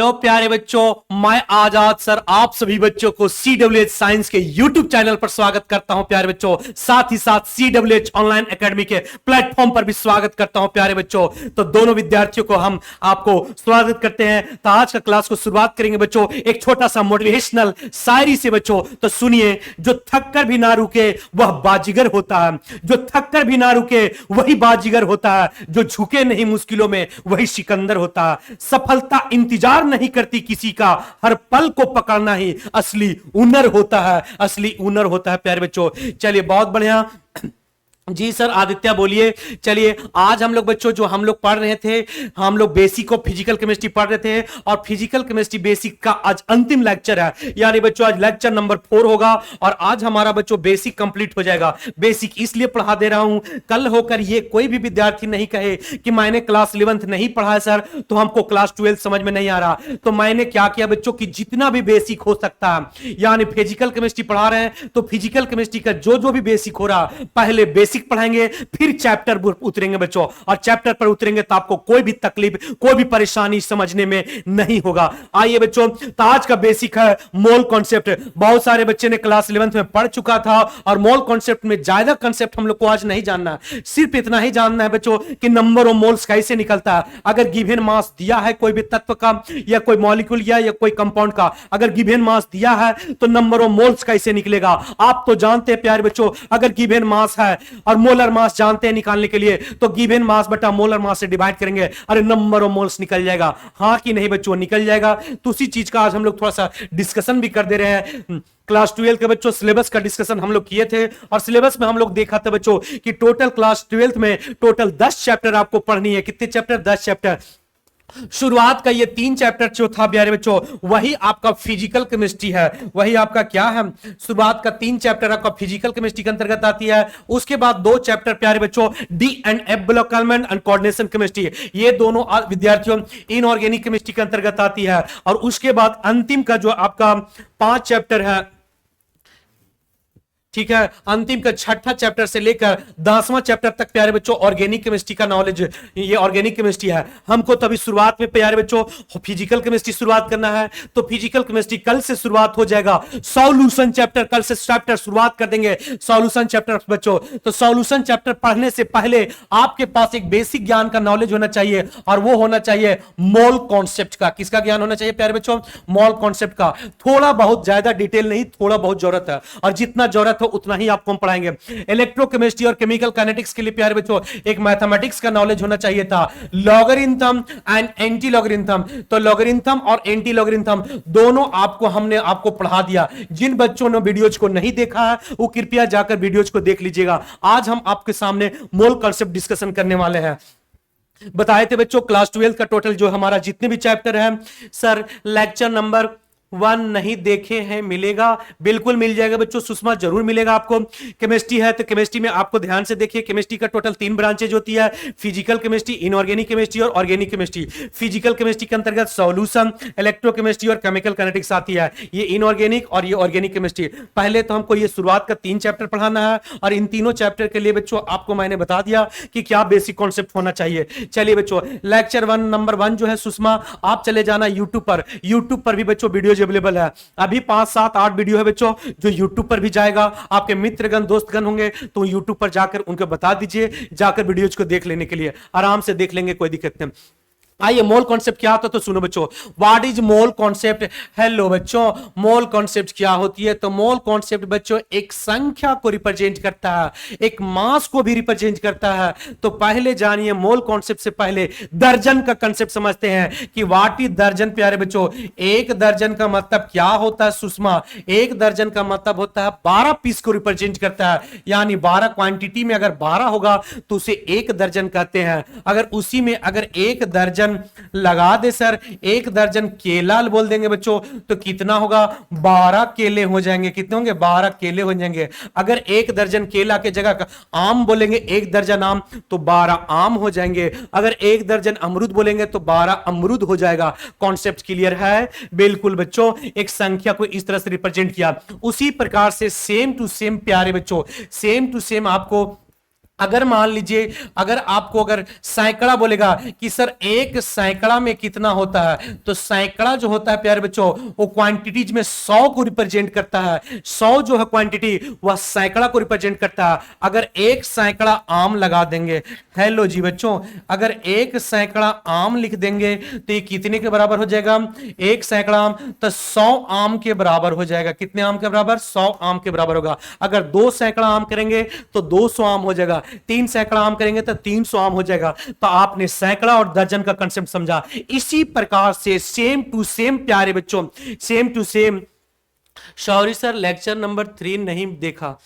Hello प्यारे बच्चों, मैं आजाद सर आप सभी बच्चों को CWH साइंस के YouTube चैनल पर स्वागत करता हूं प्यारे बच्चों। साथ ही साथ CWH ऑनलाइन एकेडमी के प्लेटफॉर्म पर भी स्वागत करता हूं प्यारे बच्चों। तो दोनों विद्यार्थियों को हम आपको स्वागत करते हैं। तो आज का क्लास को शुरुआत करेंगे बच्चों एक छोटा सा मोटिवेशनल शायरी से बच्चों। तो सुनिए, जो थक कर भी ना रुके वह बाजीगर होता है, जो थक कर भी ना रुके वही बाजीगर होता है, जो झुके नहीं मुश्किलों में वही सिकंदर होता है। सफलता इंतजार नहीं करती किसी का, हर पल को पकड़ना ही असली हुनर होता है, असली हुनर होता है प्यारे बच्चों। चलिए बहुत बढ़िया जी सर आदित्य बोलिए। चलिए आज हम लोग बच्चों जो हम लोग पढ़ रहे थे, हम लोग बेसिक ऑफ फिजिकल केमिस्ट्री पढ़ रहे थे और फिजिकल केमिस्ट्री बेसिक का आज अंतिम लेक्चर है, यानी बच्चों आज लेक्चर नंबर 4 होगा और आज हमारा बच्चों बेसिक कंप्लीट हो जाएगा। बेसिक इसलिए पढ़ा दे रहा हूं, कल होकर ये कोई भी विद्यार्थी नहीं कहे कि मैंने क्लास 11th नहीं पढ़ा है सर तो हमको क्लास 12 समझ में नहीं आ रहा। तो मैंने क्या किया बच्चों कि जितना भी बेसिक हो सकता है, यानी फिजिकल केमिस्ट्री पढ़ा रहे हैं तो फिजिकल केमिस्ट्री का जो भी बेसिक हो रहा पहले बेसिक पढ़ाएंगे, फिर चैप्टर उतरेंगे बच्चों। और चैप्टर पर उतरेंगे तो आपको कोई भी तकलीफ कोई भी परेशानी समझने में नहीं होगा। आइए बच्चों, तो आज का बेसिक है मोल कॉन्सेप्ट। बहुत सारे बच्चे ने क्लास 11th में पढ़ चुका था और मोल कॉन्सेप्ट में ज्यादा कॉन्सेप्ट हम लोग को आज नहीं जानना है, सिर्फ इतना ही जानना है बच्चों कि नंबर ऑफ मोल्स कैसे निकलता है। अगर गिवन मास दिया है कोई भी तत्व का या कोई मॉलिक्यूल या कोई कंपाउंड का, अगर गिवन मास दिया है तो नंबर ऑफ मोल्स कैसे निकलेगा। आप तो जानते हैं प्यारे बच्चों, अगर गिवन मास है और मोलर मास जानते हैं निकालने के लिए तो गिवन मास बटा मोलर मास से डिवाइड करेंगे, अरे नंबर ऑफ मोल्स निकल जाएगा। हाँ कि नहीं बच्चों, निकल जाएगा। तो उसी चीज का आज हम लोग थोड़ा सा डिस्कशन भी कर दे रहे हैं। क्लास 12 के बच्चों सिलेबस का डिस्कशन हम लोग किए थे और सिलेबस में हम लोग देखा था बच्चों कि टोटल क्लास 12 में टोटल 10 चैप्टर आपको पढ़नी है। कितने चैप्टर? 10 चैप्टर। शुरुआत का ये 3 चैप्टर जो था प्यारे बच्चों वही आपका फिजिकल केमिस्ट्री है, वही आपका क्या है, शुरुआत का 3 चैप्टर आपका फिजिकल केमिस्ट्री के अंतर्गत आती है। उसके बाद 2 चैप्टर प्यारे बच्चों D&F block element and coordination chemistry, ये दोनों विद्यार्थियों इनऑर्गेनिक केमिस्ट्री के अंतर्गत आती है। और उसके बाद अंतिम का जो आपका 5 चैप्टर है, ठीक है, अंतिम का 6ठा चैप्टर से लेकर 10वां चैप्टर तक प्यारे बच्चों ऑर्गेनिक केमिस्ट्री का नॉलेज, ये ऑर्गेनिक केमिस्ट्री है। हमको तभी शुरुआत में प्यारे बच्चों फिजिकल केमिस्ट्री शुरुआत करना है, तो फिजिकल केमिस्ट्री कल से शुरुआत हो जाएगा। सॉल्यूशन चैप्टर कल से चैप्टर शुरुआत कर देंगे, सॉल्यूशन चैप्टर बच्चों। तो सॉल्यूशन चैप्टर पढ़ने से पहले आपके पास एक बेसिक ज्ञान का नॉलेज होना चाहिए और वो होना चाहिए मोल कॉन्सेप्ट का। किसका ज्ञान होना चाहिए प्यारे बच्चों? मोल कॉन्सेप्ट का। थोड़ा बहुत, ज्यादा डिटेल नहीं, थोड़ा बहुत जरूरत है और जितना जरूरत हो उतना ही आपको हम पढ़ाएंगे। इलेक्ट्रोकेमिस्ट्री और केमिकल काइनेटिक्स के लिए प्यारे बच्चों एक मैथमेटिक्स का नॉलेज होना चाहिए था, लॉगरिथम एंड एंटी लॉगरिथम। तो लॉगरिथम और एंटी लॉगरिथम दोनों हमने आपको पढ़ा दिया। जिन बच्चों ने वीडियोज को नहीं देखा है वो कृपया जाकर वीडियोज को देख लीजिएगा। आज हम आपके सामने मोल कॉन्सेप्ट डिस्कशन करने वाले हैं। बताए थे बच्चों क्लास 12 का टोटल जो हमारा जितने भी चैप्टर है सर, लेक्चर नंबर 1 नहीं देखे हैं मिलेगा, बिल्कुल मिल जाएगा बच्चों। सुषमा जरूर मिलेगा आपको। केमिस्ट्री है तो केमिस्ट्री में आपको ध्यान से देखिए, केमिस्ट्री का टोटल 3 ब्रांचेज होती है, फिजिकल केमिस्ट्री, इनऑर्गेनिक केमिस्ट्री और ऑर्गेनिक केमिस्ट्री। फिजिकल केमिस्ट्री के अंतर्गत सॉल्यूशन, इलेक्ट्रोकेमिस्ट्री और केमिकल काइनेटिक्स आती है, ये इनऑर्गेनिक और ये ऑर्गेनिक केमिस्ट्री। पहले तो हमको ये शुरुआत का 3 चैप्टर पढ़ाना है और इन तीनों चैप्टर के लिए बच्चों आपको मैंने बता दिया कि क्या बेसिक कॉन्सेप्ट होना चाहिए। चलिए बच्चों, लेक्चर 1 नंबर 1 जो है सुषमा, आप चले जाना यूट्यूब पर। यूट्यूब पर भी बच्चों वीडियो अवेलेबल है, अभी 5, 7, 8 वीडियो है बच्चों जो YouTube पर भी जाएगा। आपके मित्रगण दोस्तगण होंगे तो YouTube पर जाकर उनको बता दीजिए, जाकर वीडियोज को देख लेने के लिए, आराम से देख लेंगे, कोई दिक्कत नहीं। आइए मोल कॉन्सेप्ट क्या होता है तो सुनो बच्चों, what is mole concept. Hello बच्चों, मोल कॉन्सेप्ट क्या होती है? तो मोल कॉन्सेप्ट बच्चों एक संख्या को रिप्रेजेंट करता है, एक मास को भी रिप्रेजेंट करता है। तो पहले जानिए, मोल कॉन्सेप्ट से पहले दर्जन का कंसेप्ट समझते हैं कि व्हाट इज दर्जन। प्यारे बच्चों, एक दर्जन का मतलब क्या होता है सुषमा? एक दर्जन का मतलब होता है 12 पीस को रिप्रेजेंट करता है, यानी 12 क्वांटिटी में अगर 12 होगा तो उसे एक दर्जन कहते हैं। अगर उसी में अगर एक दर्जन लगा दे सर, एक दर्जन केला बोल देंगे बच्चों तो कितना होगा? 12 केले हो जाएंगे। कितने होंगे? 12 केले हो जाएंगे। अगर एक दर्जन केला के जगह आम बोलेंगे, एक दर्जन आम, तो 12 आम हो जाएंगे। अगर एक दर्जन अमरूद बोलेंगे तो 12 अमरूद हो जाएगा। कॉन्सेप्ट क्लियर है? बिल्कुल बच्चों, एक संख्या को इस तरह से रिप्रेजेंट किया। उसी प्रकार से सेम टू सेम प्यारे बच्चों, सेम टू सेम आपको अगर मान लीजिए अगर आपको अगर सैकड़ा बोलेगा कि सर एक सैकड़ा में कितना होता है, तो सैकड़ा जो होता है प्यारे बच्चों वो क्वांटिटीज में 100 को रिप्रेजेंट करता है। 100 जो है क्वांटिटी वह सैकड़ा को रिप्रेजेंट करता है। अगर एक सैकड़ा आम लगा देंगे, हेलो जी बच्चों, अगर एक सैकड़ा आम लिख देंगे तो ये कितने के बराबर हो जाएगा? एक सैकड़ा आम तो 100 आम के बराबर हो जाएगा। कितने आम के बराबर? 100 आम के बराबर होगा। अगर 2 सैकड़ा आम करेंगे तो 200 आम हो जाएगा। 3 सैकड़ा आम करेंगे तो 300 आम हो जाएगा। तो आपने सैकड़ा और दर्जन का कंसेप्ट समझा। इसी प्रकार से सेम टू सेम प्यारे बच्चों, same to same, sorry sir lecture number 3 नहीं देखा,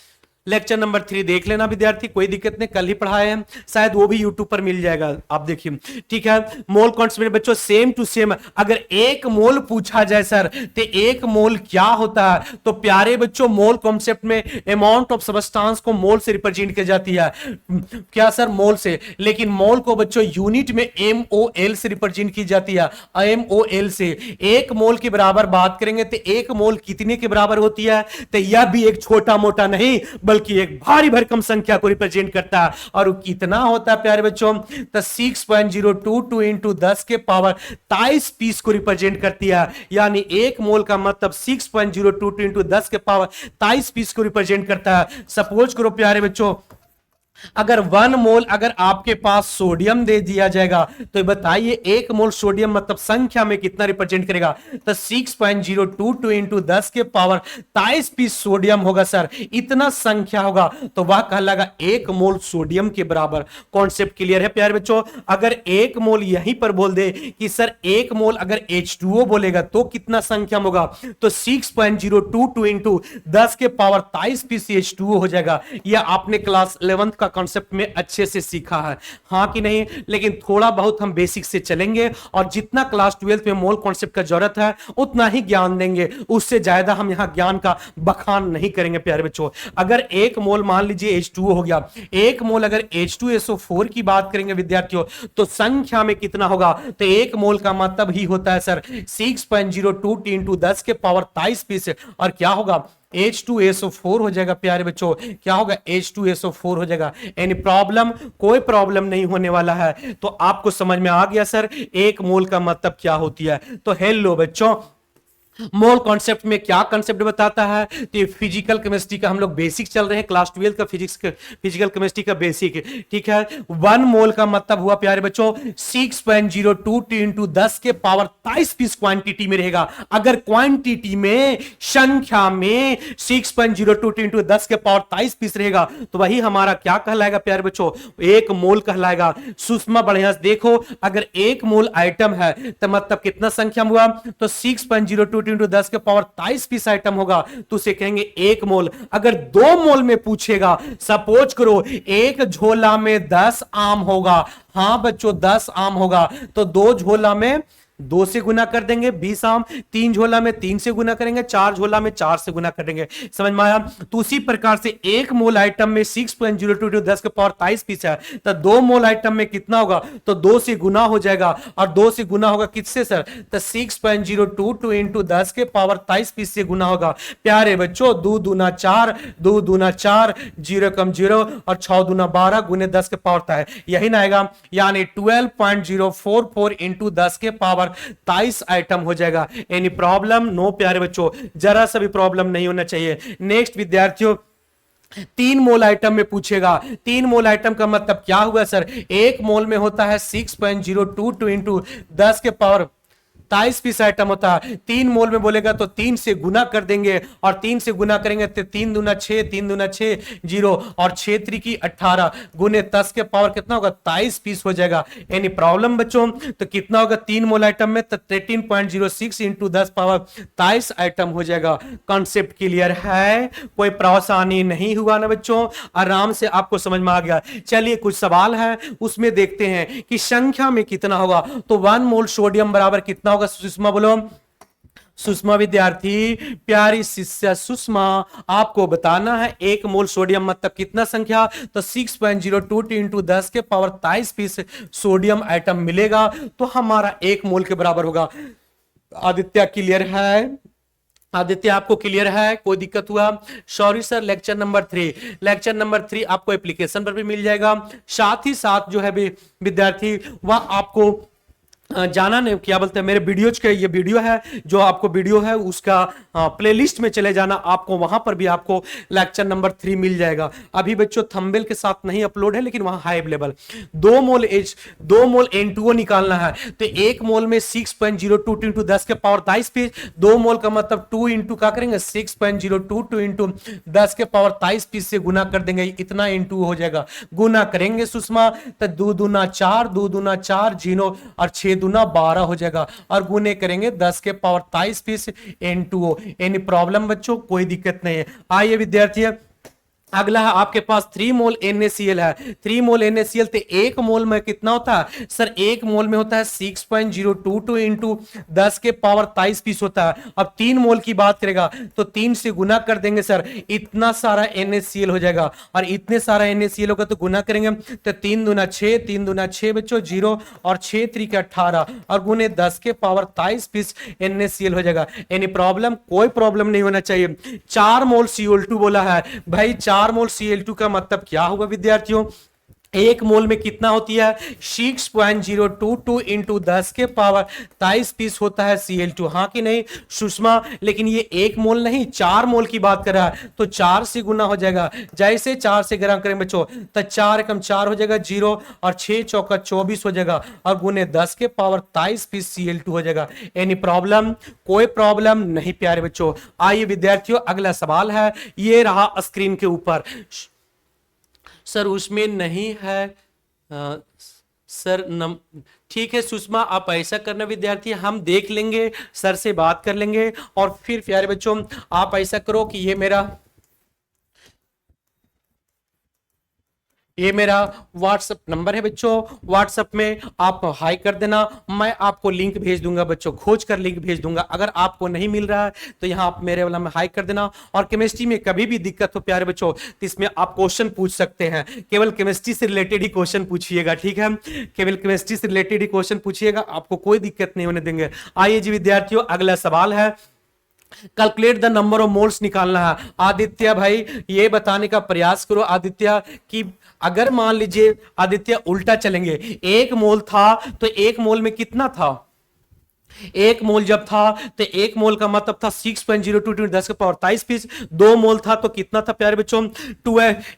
लेक्चर नंबर 3 देख लेना विद्यार्थी, कोई दिक्कत नहीं, कल ही पढ़ाए हैं, शायद वो भी यूट्यूब पर मिल जाएगा, आप देखिए। ठीक है, मोल कॉन्सेप्ट बच्चों सेम टू सेम। अगर एक मोल पूछा जाए सर तो एक मोल क्या होता है, तो प्यारे बच्चों मोल कॉन्सेप्ट में अमाउंट ऑफ सबस्टांस को मोल से रिप्रेजेंट की जाती है। क्या सर? मोल से। लेकिन मोल को बच्चों यूनिट में MOL से रिप्रेजेंट की जाती है, MOL से। एक मोल के बराबर बात करेंगे तो एक मोल कितने के बराबर होती है, तो यह भी एक छोटा मोटा नहीं बल्कि एक भारी भरकम संख्या को रिप्रेजेंट करता है। और वो कितना होता है प्यारे बच्चों? तो 6.022 इंटू 10 के पावर 23 पीस को रिप्रेजेंट करती है। यानी एक मोल का मतलब 6.022 इंटू 10 के पावर 23 पीस को रिप्रेजेंट करता है। सपोज करो प्यारे बच्चों अगर 1 मोल अगर आपके पास सोडियम दे दिया जाएगा तो बताइए एक मोल सोडियम मतलब संख्या में कितना रिप्रेजेंट करेगा? तो 6.022 इंटू 10 के पावर 23 पीस सोडियम होगा सर, इतना संख्या होगा तो वह कहलाएगा एक मोल सोडियम के बराबर। कॉन्सेप्ट क्लियर है प्यारे बच्चों? अगर एक मोल यहीं पर बोल दे कि सर एक मोल अगर H2O बोलेगा तो कितना संख्या होगा, तो 6.022 इंटू 10 के पावर 23 पीस H2O हो जाएगा। यह आपने क्लास 11th का कॉन्सेप्ट में अच्छे से सीखा है, हाँ कि नहीं? लेकिन थोड़ा बहुत हम बेसिक से चलेंगे और जितना क्लास 12th में मोल कॉन्सेप्ट का जरूरत है उतना ही ज्ञान देंगे, उससे ज्यादा हम यहां ज्ञान का बखान नहीं करेंगे प्यारे बच्चों। अगर एक मोल मान लीजिए H2O हो गया, एक मोल अगर H2SO4 की बात करेंगे विद्यार्थियों तो संख्या में कितना होगा, तो एक मोल का मतलब ही होता है सर 6.022 इंटू 10 के पावर 23 पीस, और क्या होगा H2SO4 हो जाएगा प्यारे बच्चों। क्या होगा? H2SO4 हो जाएगा। Any problem? कोई प्रॉब्लम नहीं होने वाला है। तो आपको समझ में आ गया सर एक मोल का मतलब क्या होती है। तो हेलो बच्चों, मोल कॉन्सेप्ट में क्या कॉन्सेप्ट बताता है, तो ये फिजिकल केमिस्ट्री का हम लोग बेसिक चल रहे हैं, क्लास 12 का फिजिकल केमिस्ट्री का बेसिक। ठीक है, 1 मोल का मतलब हुआ प्यारे बच्चों 6.022 इंटू 10 के पावर 23 पीस क्वांटिटी में रहेगा। अगर क्वांटिटी में संख्या में 6.022 इंटू 10 के पावर 23 पीस रहेगा तो वही हमारा क्या कहलाएगा प्यारे बच्चों? एक मोल कहलाएगा। सुषमा बढ़िया देखो, अगर एक मोल आइटम है तो मतलब कितना संख्या हुआ, तो 6.022 इंटू 10 के पावर 23 पीस आइटम होगा तो उसे कहेंगे एक मोल। अगर 2 मोल में पूछेगा, सपोज करो एक झोला में 10 आम होगा, हां बच्चों 10 आम होगा, तो 2 झोला में 2 से गुना कर देंगे 20 आम, 3 झोला में 3 से गुना करेंगे, 4 झोला में 4 से गुना करेंगे। समझ में आया? तो उसी प्रकार से एक मोल आइटम में 6.022 10 के पावर 23 पीस है, तो 2 मोल आइटम में कितना होगा, तो 2 से गुना हो जाएगा। और 2 से गुना होगा किससे सर, तो 6.022 इंटू 10 के पावर 23 पीस से गुना होगा। प्यारे बच्चों 2 दूना 4, 2 दूना 4, 0 कम 0 और 6 दूना 12 गुने 10 के पावर है, यही ना आएगा। यानी 12.044 इंटू 10 के पावर 23 आइटम हो जाएगा। Any problem? नो प्यारे बच्चों, जरा सा भी प्रॉब्लम नहीं होना चाहिए। नेक्स्ट विद्यार्थियों, 3 मोल आइटम में पूछेगा, 3 मोल आइटम का मतलब क्या हुआ सर, एक मोल में होता है 6.022 इंटू 10 के पावर 23 पीस आइटम होता है। 3 मोल में बोलेगा तो 3 से गुना कर देंगे, और 3 से गुना करेंगे तो 3 दूना 6, 3 दूना 6 0 और 6 3 18 गुने 10 के पावर कितना होगा, 23 पीस हो जाएगा। एनी प्रॉब्लम बच्चों? तो कितना होगा 3 मोल आइटम में, तो 13.06 इंटू 10 पावर 23 आइटम हो जाएगा। कॉन्सेप्ट क्लियर है? कोई परेशानी नहीं हुआ ना बच्चों? आराम से आपको समझ में आ गया। चलिए कुछ सवाल है उसमें देखते हैं कि संख्या में कितना होगा। तो 1 मोल सोडियम बराबर कितना होगा, सुषमा बोलो। सुषमा विद्यार्थी, प्यारी शिष्या सुषमा, आपको बताना है एक मोल सोडियम मतलब कितना संख्या, तो 6.022 इंटू 10 के पावर 23 पीस सोडियम आइटम मिलेगा तो हमारा एक मोल के बराबर होगा। आदित्य क्लियर है? आदित्य आपको क्लियर है, कोई दिक्कत हुआ? Sorry sir, lecture number 3, lecture number 3 आपको एप्लीकेशन पर भी मिल जाएगा। साथ ही साथ जो है विद्यार्थी वह आपको जाना नहीं, क्या बोलते हैं, मेरे वीडियोज के ये वीडियो है, जो आपको वीडियो है उसका प्लेलिस्ट में चले जाना, आपको वहां पर भी आपको लेक्चर नंबर 3 मिल जाएगा। अभी बच्चों थंबनेल के साथ नहीं अपलोड है, लेकिन वहां है अवेलेबल। 2 मोल N2O निकालना है, तो 1 मोल में 6.02 इंटू 10 के पावर 23 पीस, 2 मोल का मतलब 2 इंटू क्या करेंगे 6.02 इंटू 10 के पावर 23 पीस से गुना कर देंगे, इतना N2 हो जाएगा। गुना करेंगे सुषमा तो 2 दूना 4, 2 दूना 4, 0 और 6 दूना 12 हो जाएगा, और गुने करेंगे 10 के power 23 piece N2O। Any problem बच्चों? कोई दिक्कत नहीं है। आइए विद्यार्थी, अगला है आपके पास 3 मोल NaCl है। 3 मोल NaCl तो 1 मोल में कितना होता है सर? 1 मोल में होता है 6.022 इंटू 10 के पावर 23 पीस होता है। अब 3 मोल की बात करेगा तो 3 से गुना कर देंगे सर, इतना सारा NaCl हो जाएगा, और इतने सारा NaCl होगा तो गुना करेंगे तो 3 दूना 6, 3 दूना 6 बच्चों 0 और 6 3 18 और गुने 10 के पावर 23 पीस NaCl हो जाएगा। Any problem? कोई प्रॉब्लम नहीं होना चाहिए। 4 मोल Cl2 बोला है भाई, 4 मोल Cl2 का मतलब क्या होगा विद्यार्थियों? 1 मोल में कितना होती है 6.022 इंटू 10 के पावर 23 पीस होता है Cl2, हाँ कि नहीं सुषमा? लेकिन ये 1 मोल नहीं 4 मोल की बात कर रहा है, तो 4 से गुना हो जाएगा। जैसे 4 से गुना करेंगे बच्चों तो 4 एकम 4 हो जाएगा 0 और 6 चौका 24 हो जाएगा, और गुने 10 के पावर 23 पीस Cl2 हो जाएगा। Any problem? कोई प्रॉब्लम नहीं प्यारे बच्चों। आइए विद्यार्थियों, अगला सवाल है, ये रहा स्क्रीन के ऊपर। सर उसमें नहीं है सर ठीक है सुषमा, आप ऐसा करना विद्यार्थी, हम देख लेंगे, सर से बात कर लेंगे, और फिर प्यारे बच्चों आप ऐसा करो कि ये मेरा व्हाट्सएप नंबर है बच्चों, व्हाट्सएप में आप हाई कर देना, मैं आपको लिंक भेज दूंगा बच्चों, खोज कर लिंक भेज दूंगा। अगर आपको नहीं मिल रहा है तो यहाँ आप मेरे वाला में हाई कर देना। और केमिस्ट्री में कभी भी दिक्कत हो प्यारे बच्चों तो इसमें आप क्वेश्चन पूछ सकते हैं, केवल केमिस्ट्री से रिलेटेड ही क्वेश्चन पूछिएगा, ठीक है? केवल केमिस्ट्री से रिलेटेड ही क्वेश्चन पूछिएगा, आपको कोई दिक्कत नहीं होने देंगे। आइए जी विद्यार्थियों, अगला सवाल है, calculate the number of moles निकालना है। आदित्य भाई ये बताने का प्रयास करो आदित्य कि अगर मान लीजिए आदित्य उल्टा चलेंगे, 1 मोल था तो 1 मोल में कितना था? 1 मोल जब था तो 1 मोल का मतलब था 6.022 10 के पावर 23 पीस। 2 मोल था तो कितना था प्यारे बच्चों?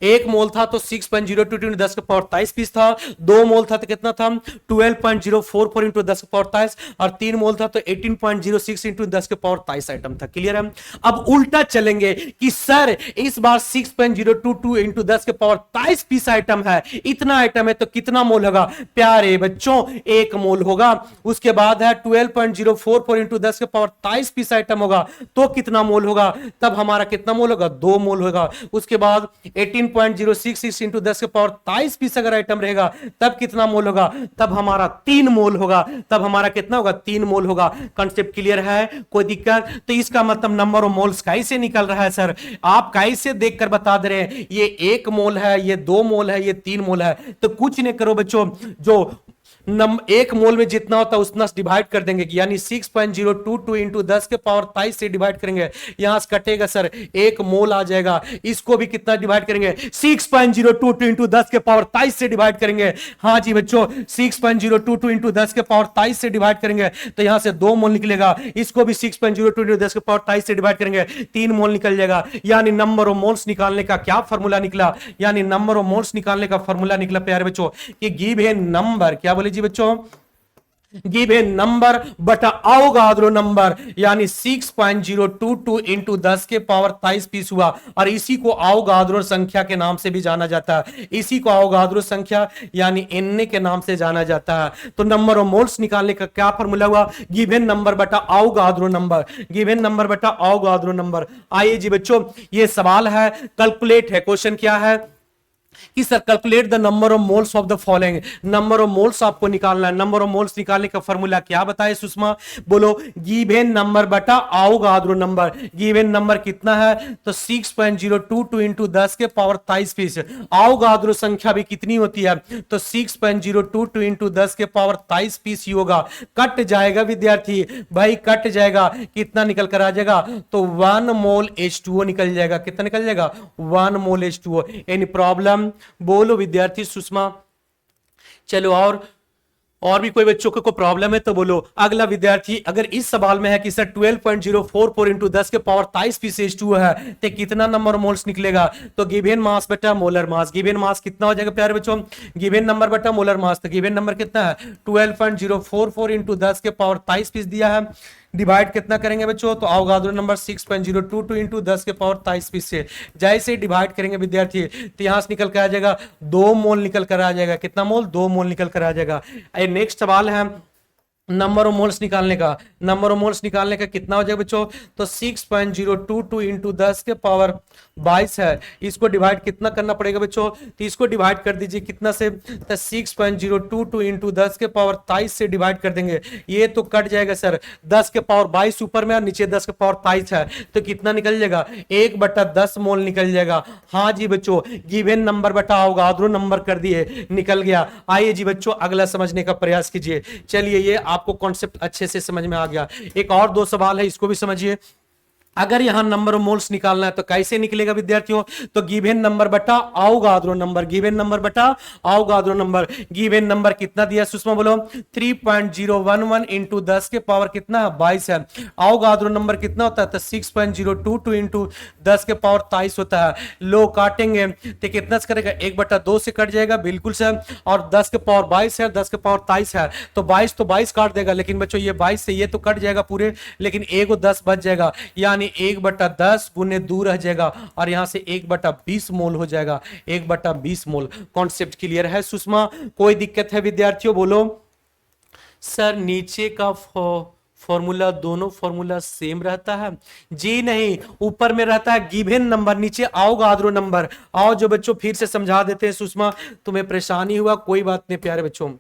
1 मोल था तो 6.022 10 के पावर 23 पीस था। 2 मोल था तो कितना था? 12.044 इंटू 10 के पावर 23, और 3 मोल था तो 18.06 इंटू 10 के पावर 23 आइटम था। क्लियर है? अब उल्टा चलेंगे कि सर इस बार 6.022 इंटू 10 के पावर 23 पीस आइटम है, इतना आइटम है तो कितना मोल होगा प्यारे बच्चों? 1 मोल होगा। उसके बाद है 12.044 इंटू 10 के पावर 23 पीस आइटम होगा तो कितना मोल होगा? तब हमारा कितना मोल होगा? 2 मोल होगा। उसके बाद 18.066 इंटू 10 के पावर 23 पीस अगर आइटम रहेगा तब कितना मोल होगा? तब हमारा 3 मोल होगा। तब हमारा कितना होगा? 3 मोल होगा। कंसेप्ट क्लियर है? कोई दिक्कत? तो इसका मतलब नंबर ऑफ मोल्स कैसे निकल रहा है सर? आप कैसे देखकर बता दे रहे हैं ये 1 मोल है, ये 2 मोल है, ये 3 मोल है? तो कुछ नहीं करो बच्चों, जो 1 मोल में जितना होता है उतना डिवाइड कर देंगे, यानी 6.022 इंटू 10 के पावर 23 से डिवाइड करेंगे। यहां से कटेगा सर 1 मोल आ जाएगा। इसको भी कितना डिवाइड करेंगे? 6.022 इंटू 10 के पावर 23 से डिवाइड करेंगे। हाँ जी बच्चों, 6.022 इंटू 10 के पावर 23 से डिवाइड करेंगे तो यहां से 2 मोल निकलेगा। इसको भी 6.022 इंटू 10 के पावर 23 से डिवाइड करेंगे, 3 मोल निकल जाएगा। यानी नंबर ऑफ मोल्स निकालने का क्या फॉर्मूला निकला? यानी नंबर ऑफ मोल्स निकालने का फॉर्मूला निकला प्यारे बच्चों कि गिव ए नंबर, क्या बोले जी बच्चों? गिव ए नंबर बटा अवोगाद्रो नंबर, यानी 6.022 इंटू 10 के पावर 23 पीस हुआ। और इसी को अवोगाद्रो संख्या के नाम से भी जाना जाता है। इसी को अवोगाद्रो संख्या यानी Na के नाम से जाना जाता है। तो नंबर ऑफ मोल्स निकालने का क्या फॉर्मूला हुआ? गिवन नंबर बटा अवोगाद्रो नंबर, गिवन नंबर बटा अवोगाद्रो नंबर। आइए जी बच्चों, ये सवाल है, कैलकुलेट है। क्वेश्चन क्या है? कि sir calculate the number of moles of the following, number of moles आपको निकालना है। नंबर ऑफ मोल्स निकालने का फॉर्मूला क्या बताए सुषमा, बोलो गिवन नंबर बटा अवोगाद्रो नंबर। गिवन नंबर कितना है, तो 6.022 इंटू 10 के पावर 23 पीस। अवोगाद्रो संख्या भी कितनी होती है, तो 6.022 इंटू 10 के पावर 23 पीस ही होगा। कट जाएगा विद्यार्थी भाई, कट जाएगा, कितना निकल कर आ जाएगा, तो 1 मोल H2O निकल जाएगा। कितना निकल जाएगा, 1 मोल H2O। एनी प्रॉब्लम, बोलो विद्यार्थी सुषमा। चलो और भी कोई बच्चों को प्रॉब्लम है तो बोलो। अगला विद्यार्थी, अगर इस सवाल में है कि सर 12.044 इंटू 10 के पावर 23 पीस H2O है तो कितना नंबर मोल्स निकलेगा, तो गिवन मास बटा मोलर मास। गिवन मास कितना हो जाएगा प्यारे बच्चों, गिवन नंबर बटा मोलर मास। तो गिवन नंबर कितना है, 12.044 इंटू 10 के पावर 23 पीस दिया है। डिवाइड कितना करेंगे बच्चों, तो अवोगाद्रो नंबर 6.022 इंटू 10 के पावर 23 पीस से जैसे डिवाइड करेंगे विद्यार्थी, तो यहां से निकल कर आ जाएगा 2 मोल निकल कर आ जाएगा। कितना मोल, 2 मोल निकल कर आ जाएगा। नेक्स्ट सवाल है नंबर ऑफ मोल्स निकालने का। नंबर ऑफ मोल्स निकालने का कितना हो जाएगा बच्चों, तो 6.022 इंटू 10 के पावर 22 है। इसको डिवाइड कितना करना पड़ेगा बच्चों, तो इसको डिवाइड कर दीजिए कितना से, तो 6.022 इंटू 10 के पावर 23 से डिवाइड कर देंगे। ये तो कट जाएगा सर, 10 के पावर 22 ऊपर में और नीचे 10 के पावर 23 है, तो कितना निकल जाएगा, 1/10 मोल निकल जाएगा। हाँ जी बच्चों, गिवन नंबर बटा अवोगाद्रो नंबर कर दिए, निकल गया। आइए जी बच्चों अगला समझने का प्रयास कीजिए। चलिए ये आपको कॉन्सेप्ट अच्छे से समझ में आ गया। एक और 2 सवाल है, इसको भी समझिए। अगर यहां नंबर ऑफ मोल्स निकालना है तो कैसे निकलेगा विद्यार्थियों, तो गिवन नंबर बटा अवोगाद्रो नंबर। गिवन नंबर बटा अवोगाद्रो नंबर। गिवन नंबर कितना दिया सुषमा, बोलो 3.011 इंटू 10 के पावर कितना है, 22 है। अवोगाद्रो नंबर कितना होता है, तो 6.022 इंटू 10 के पावर 23 होता है। लो काटेंगे तो कितना से करेगा, 1/2 से कट जाएगा, बिल्कुल सर। और 10 के पावर 22 है, 10 के पावर 23 है, तो 22 काट देगा। लेकिन बच्चों ये 22 से ये तो कट जाएगा पूरे, लेकिन 1/10 बच जाएगा, यानी 1/10 गुने 2 रह जाएगा और यहां से 1/20 मोल हो जाएगा। 1/20 मोल। कॉन्सेप्ट क्लियर है सुषमा, कोई दिक्कत है विद्यार्थियों, बोलो। सर नीचे का फॉर्मूला, दोनों फॉर्मूला सेम रहता है, जी नहीं, ऊपर में रहता है गिवन नंबर, नीचे अवोगाद्रो नंबर। आओ जो बच्चों फिर से समझा देते हैं सुषमा, तुम्हें परेशानी हुआ कोई बात नहीं प्यारे बच्चों,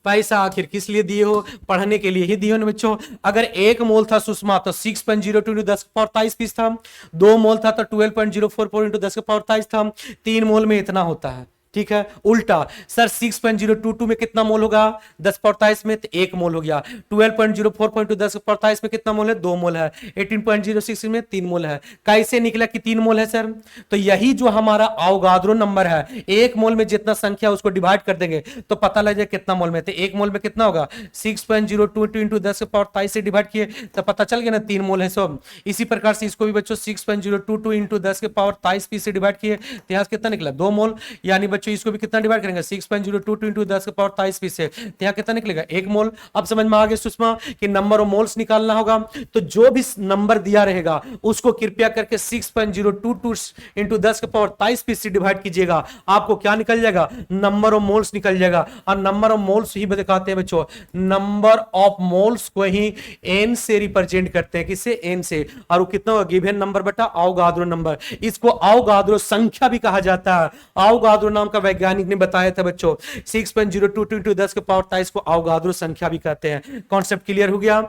पैसा आखिर किस लिए दिए हो, पढ़ने के लिए ही दिए हो ना बच्चों। अगर 1 मोल था सुषमा तो 6.02 इंटू 10 के पावर 23 पीस था। 2 मोल था तो 12.044 इंटू 10 के पावर 23 था। 3 मोल में इतना होता है, ठीक है। उल्टा सर 6.022 में कितना मोल होगा, 10 पावर 23 में, तो 1 मोल हो गया। 12.04 10 पावर 23 में कितना मोल है, 2 मोल है। 18.06 में 3 मोल है। कैसे निकला कि 3 मोल है सर, तो यही जो हमारा अवोगाद्रो नंबर है, 1 मोल में जितना संख्या उसको डिवाइड कर देंगे तो पता लग जाए कितना मोल में। तो 1 मोल में कितना होगा, 6.022 इंटू 10 पावर 23 से डिवाइड किए तो पता चल गया ना 3 मोल है सब। इसी प्रकार से इसको भी बच्चों 6.022 इंटू 10 के पावर 23 पी से डिवाइड किए तो यहां कितना निकला, 2 मोल। यानी बच्चों इसको भी कितना डिवाइड करेंगे, 6.022 इंटू 10 के पावर 23 पी से, तो यहां कितना निकलेगा, 1 मोल। अब समझ में आ गया सुषमा कि नंबर ऑफ मोल्स निकालना होगा, तो जो भी नंबर दिया रहेगा उसको कृपया करके 6.022 इंटू 10 के पावर 23 पी से डिवाइड कीजिएगा। आपको क्या निकल जाएगा, नंबर ऑफ मोल्स निकल जाएगा। और नंबर ऑफ मोल्स ही दिखाते हैं बच्चों, नंबर ऑफ मोल्स को ही एन से रिप्रेजेंट करते हैं, किससे, एन से। और वो कितना होगा, गिवन नंबर बटा अवोगाद्रो नंबर। इसको अवोगाद्रो संख्या भी कहा जाता है। अवोगाद्रो नाम का वैज्ञानिक ने बताया था बच्चों, 6.022 इंटू 10 के पावर 23 को अवोगाद्रो संख्या भी कहते हैं। कॉन्सेप्ट क्लियर हो गया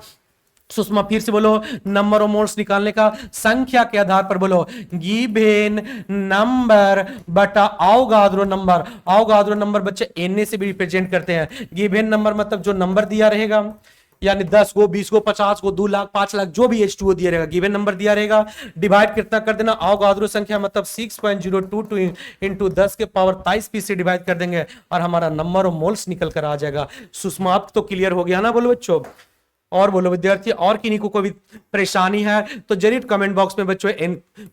सुषमा, फिर से बोलो, नंबर ऑफ मोल्स निकालने का संख्या के आधार पर बोलो, गिवन नंबर बटा अवोगाद्रो नंबर। अवोगाद्रो नंबर बच्चे एन से भी रिप्रेजेंट करते हैं। गिवन नंबर मतलब जो नंबर दिया रहेगा, यानी 10 को, 20 को, 50 को, 2 लाख, 5 लाख, जो भी H2O दिया रहेगा, गिवन नंबर दिया रहेगा, डिवाइड कितना कर देना, अवोगाद्रो संख्या मतलब 6.022 इंटू 10 के पावर 23 पी से डिवाइड कर देंगे और हमारा नंबर ऑफ मोल्स निकल कर आ जाएगा। सुषमा आप तो क्लियर हो गया ना, बोलो बच्चों। और बोलो विद्यार्थी, और किन्हीं को कोई परेशानी है तो जरूर कमेंट बॉक्स में बच्चों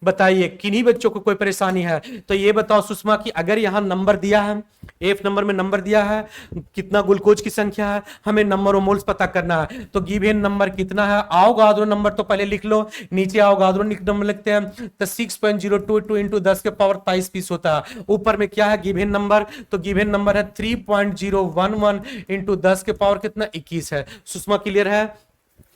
बताइए। किन्हीं बच्चों को कोई परेशानी है तो ये बताओ सुषमा कि अगर यहां नंबर दिया है, एफ नंबर में नंबर दिया है, कितना ग्लूकोज की संख्या है, हमें नंबर ऑफ मोल्स पता करना है, तो गिवन नंबर कितना है, अवोगाद्रो नंबर तो पहले लिख लो, नीचे अवोगाद्रो नंबर लिखते हैं, तो 6.022 इंटू 10 के पावर 23 पीस होता है। ऊपर में क्या है, गिवन नंबर, तो गिवन नंबर है 3.011 इंटू 10 के पावर कितना, 21 है। सुषमा क्लियर है।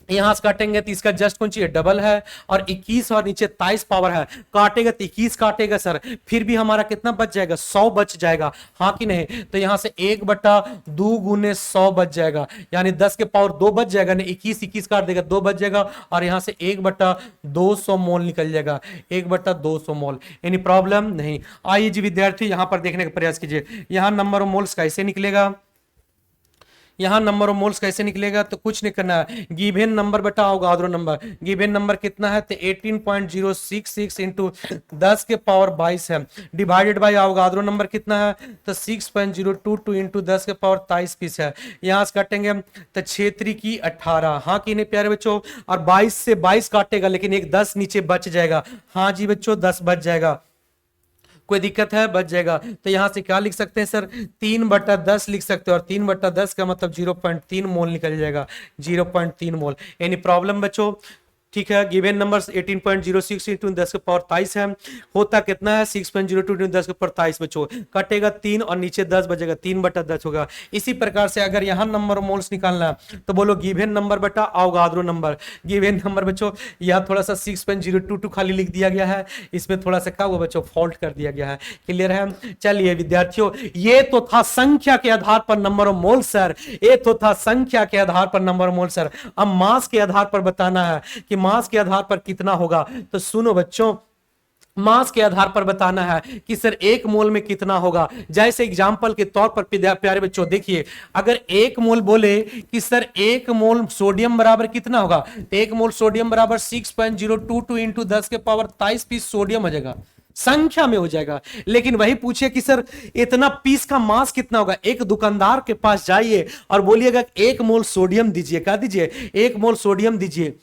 यहां से काटेंगे तो इसका जस्ट कौन चाहिए डबल है, और 21 और नीचे 23 पावर है, काटेगा तो 21 काटेगा सर, फिर भी हमारा कितना बच जाएगा 100 बच जाएगा, हाँ कि नहीं। तो यहां से 1/2 गुने 100 बच जाएगा, यानी 10 के पावर 2 बच जाएगा, नहीं 21 काट देगा 2 बच जाएगा, और यहां से 1/200 मोल निकल जाएगा, 1/200 मोल। एनी प्रॉब्लम नहीं। आइए जी विद्यार्थी यहां पर देखने का प्रयास कीजिए, यहां नंबर ऑफ मोल्स कैसे निकलेगा, यहां नंबर ऑफ मोल्स कैसे निकलेगा, तो कुछ नहीं करना है, गिवन नंबर बेटा अवोगाद्रो नंबर, गिवन नंबर कितना है तो 18.066 इंटू 10 के पावर 22 है, डिवाइडेड बाय अवोगाद्रो नंबर कितना है तो 6.022 इंटू 10 के पावर 23 पीस है। यहां से काटेंगे तो 6 की 18, हाँ कि नहीं प्यारे बच्चों, और 22 से 22 काटेगा लेकिन एक 10 नीचे बच जाएगा, हाँ जी बच्चों 10 बच जाएगा, कोई दिक्कत है बच जाएगा। तो यहां से क्या लिख सकते हैं सर 3/10 लिख सकते हैं, और 3/10 का मतलब 0.3 मोल निकल जाएगा, 0.3 मोल। एनी प्रॉब्लम बच्चों, ठीक है। गिवन नंबर्स 18.06 इंटू 10 के पावर 23 है, होता कितना है 6.02 इंटू 10 के पावर 23 बच्चों, कटेगा 3 और नीचे 10 बचेगा, 3/10 होगा। इसी प्रकार से अगर यहां नंबर मोल्स निकालना है तो बोलो गिवन नंबर बटा अवोगाद्रो नंबर, गिवन नंबर बच्चों यहां थोड़ा सा 6.022 खाली लिख दिया गया है, इसमें थोड़ा सा क्या हुआ बच्चों फॉल्ट कर दिया गया है, क्लियर है। चलिए विद्यार्थियों ये तो था संख्या के आधार पर नंबर ऑफ मोल सर, ये तो था संख्या के आधार पर नंबर ऑफ मोल सर। अब मास के आधार पर बताना है कि मास के आधार पर कितना होगा, तो सुनो बच्चों मास के आधार पर बताना है कि सर एक मोल में कितना होगा। जैसे एग्जांपल के तौर पर प्यारे बच्चों देखिए, अगर एक मोल बोले कि सर एक मोल सोडियम बराबर कितना होगा, तो एक मोल सोडियम बराबर 6.022 इंटू 10 के पावर 23 पीस सोडियम हो जाएगा, संख्या में हो जाएगा। लेकिन वही पूछे कि सर इतना पीस का मास कितना होगा, एक दुकानदार के पास जाइए और बोलिएगा एक मोल सोडियम दीजिए, क्या दीजिए 1 मोल सोडियम दीजिए,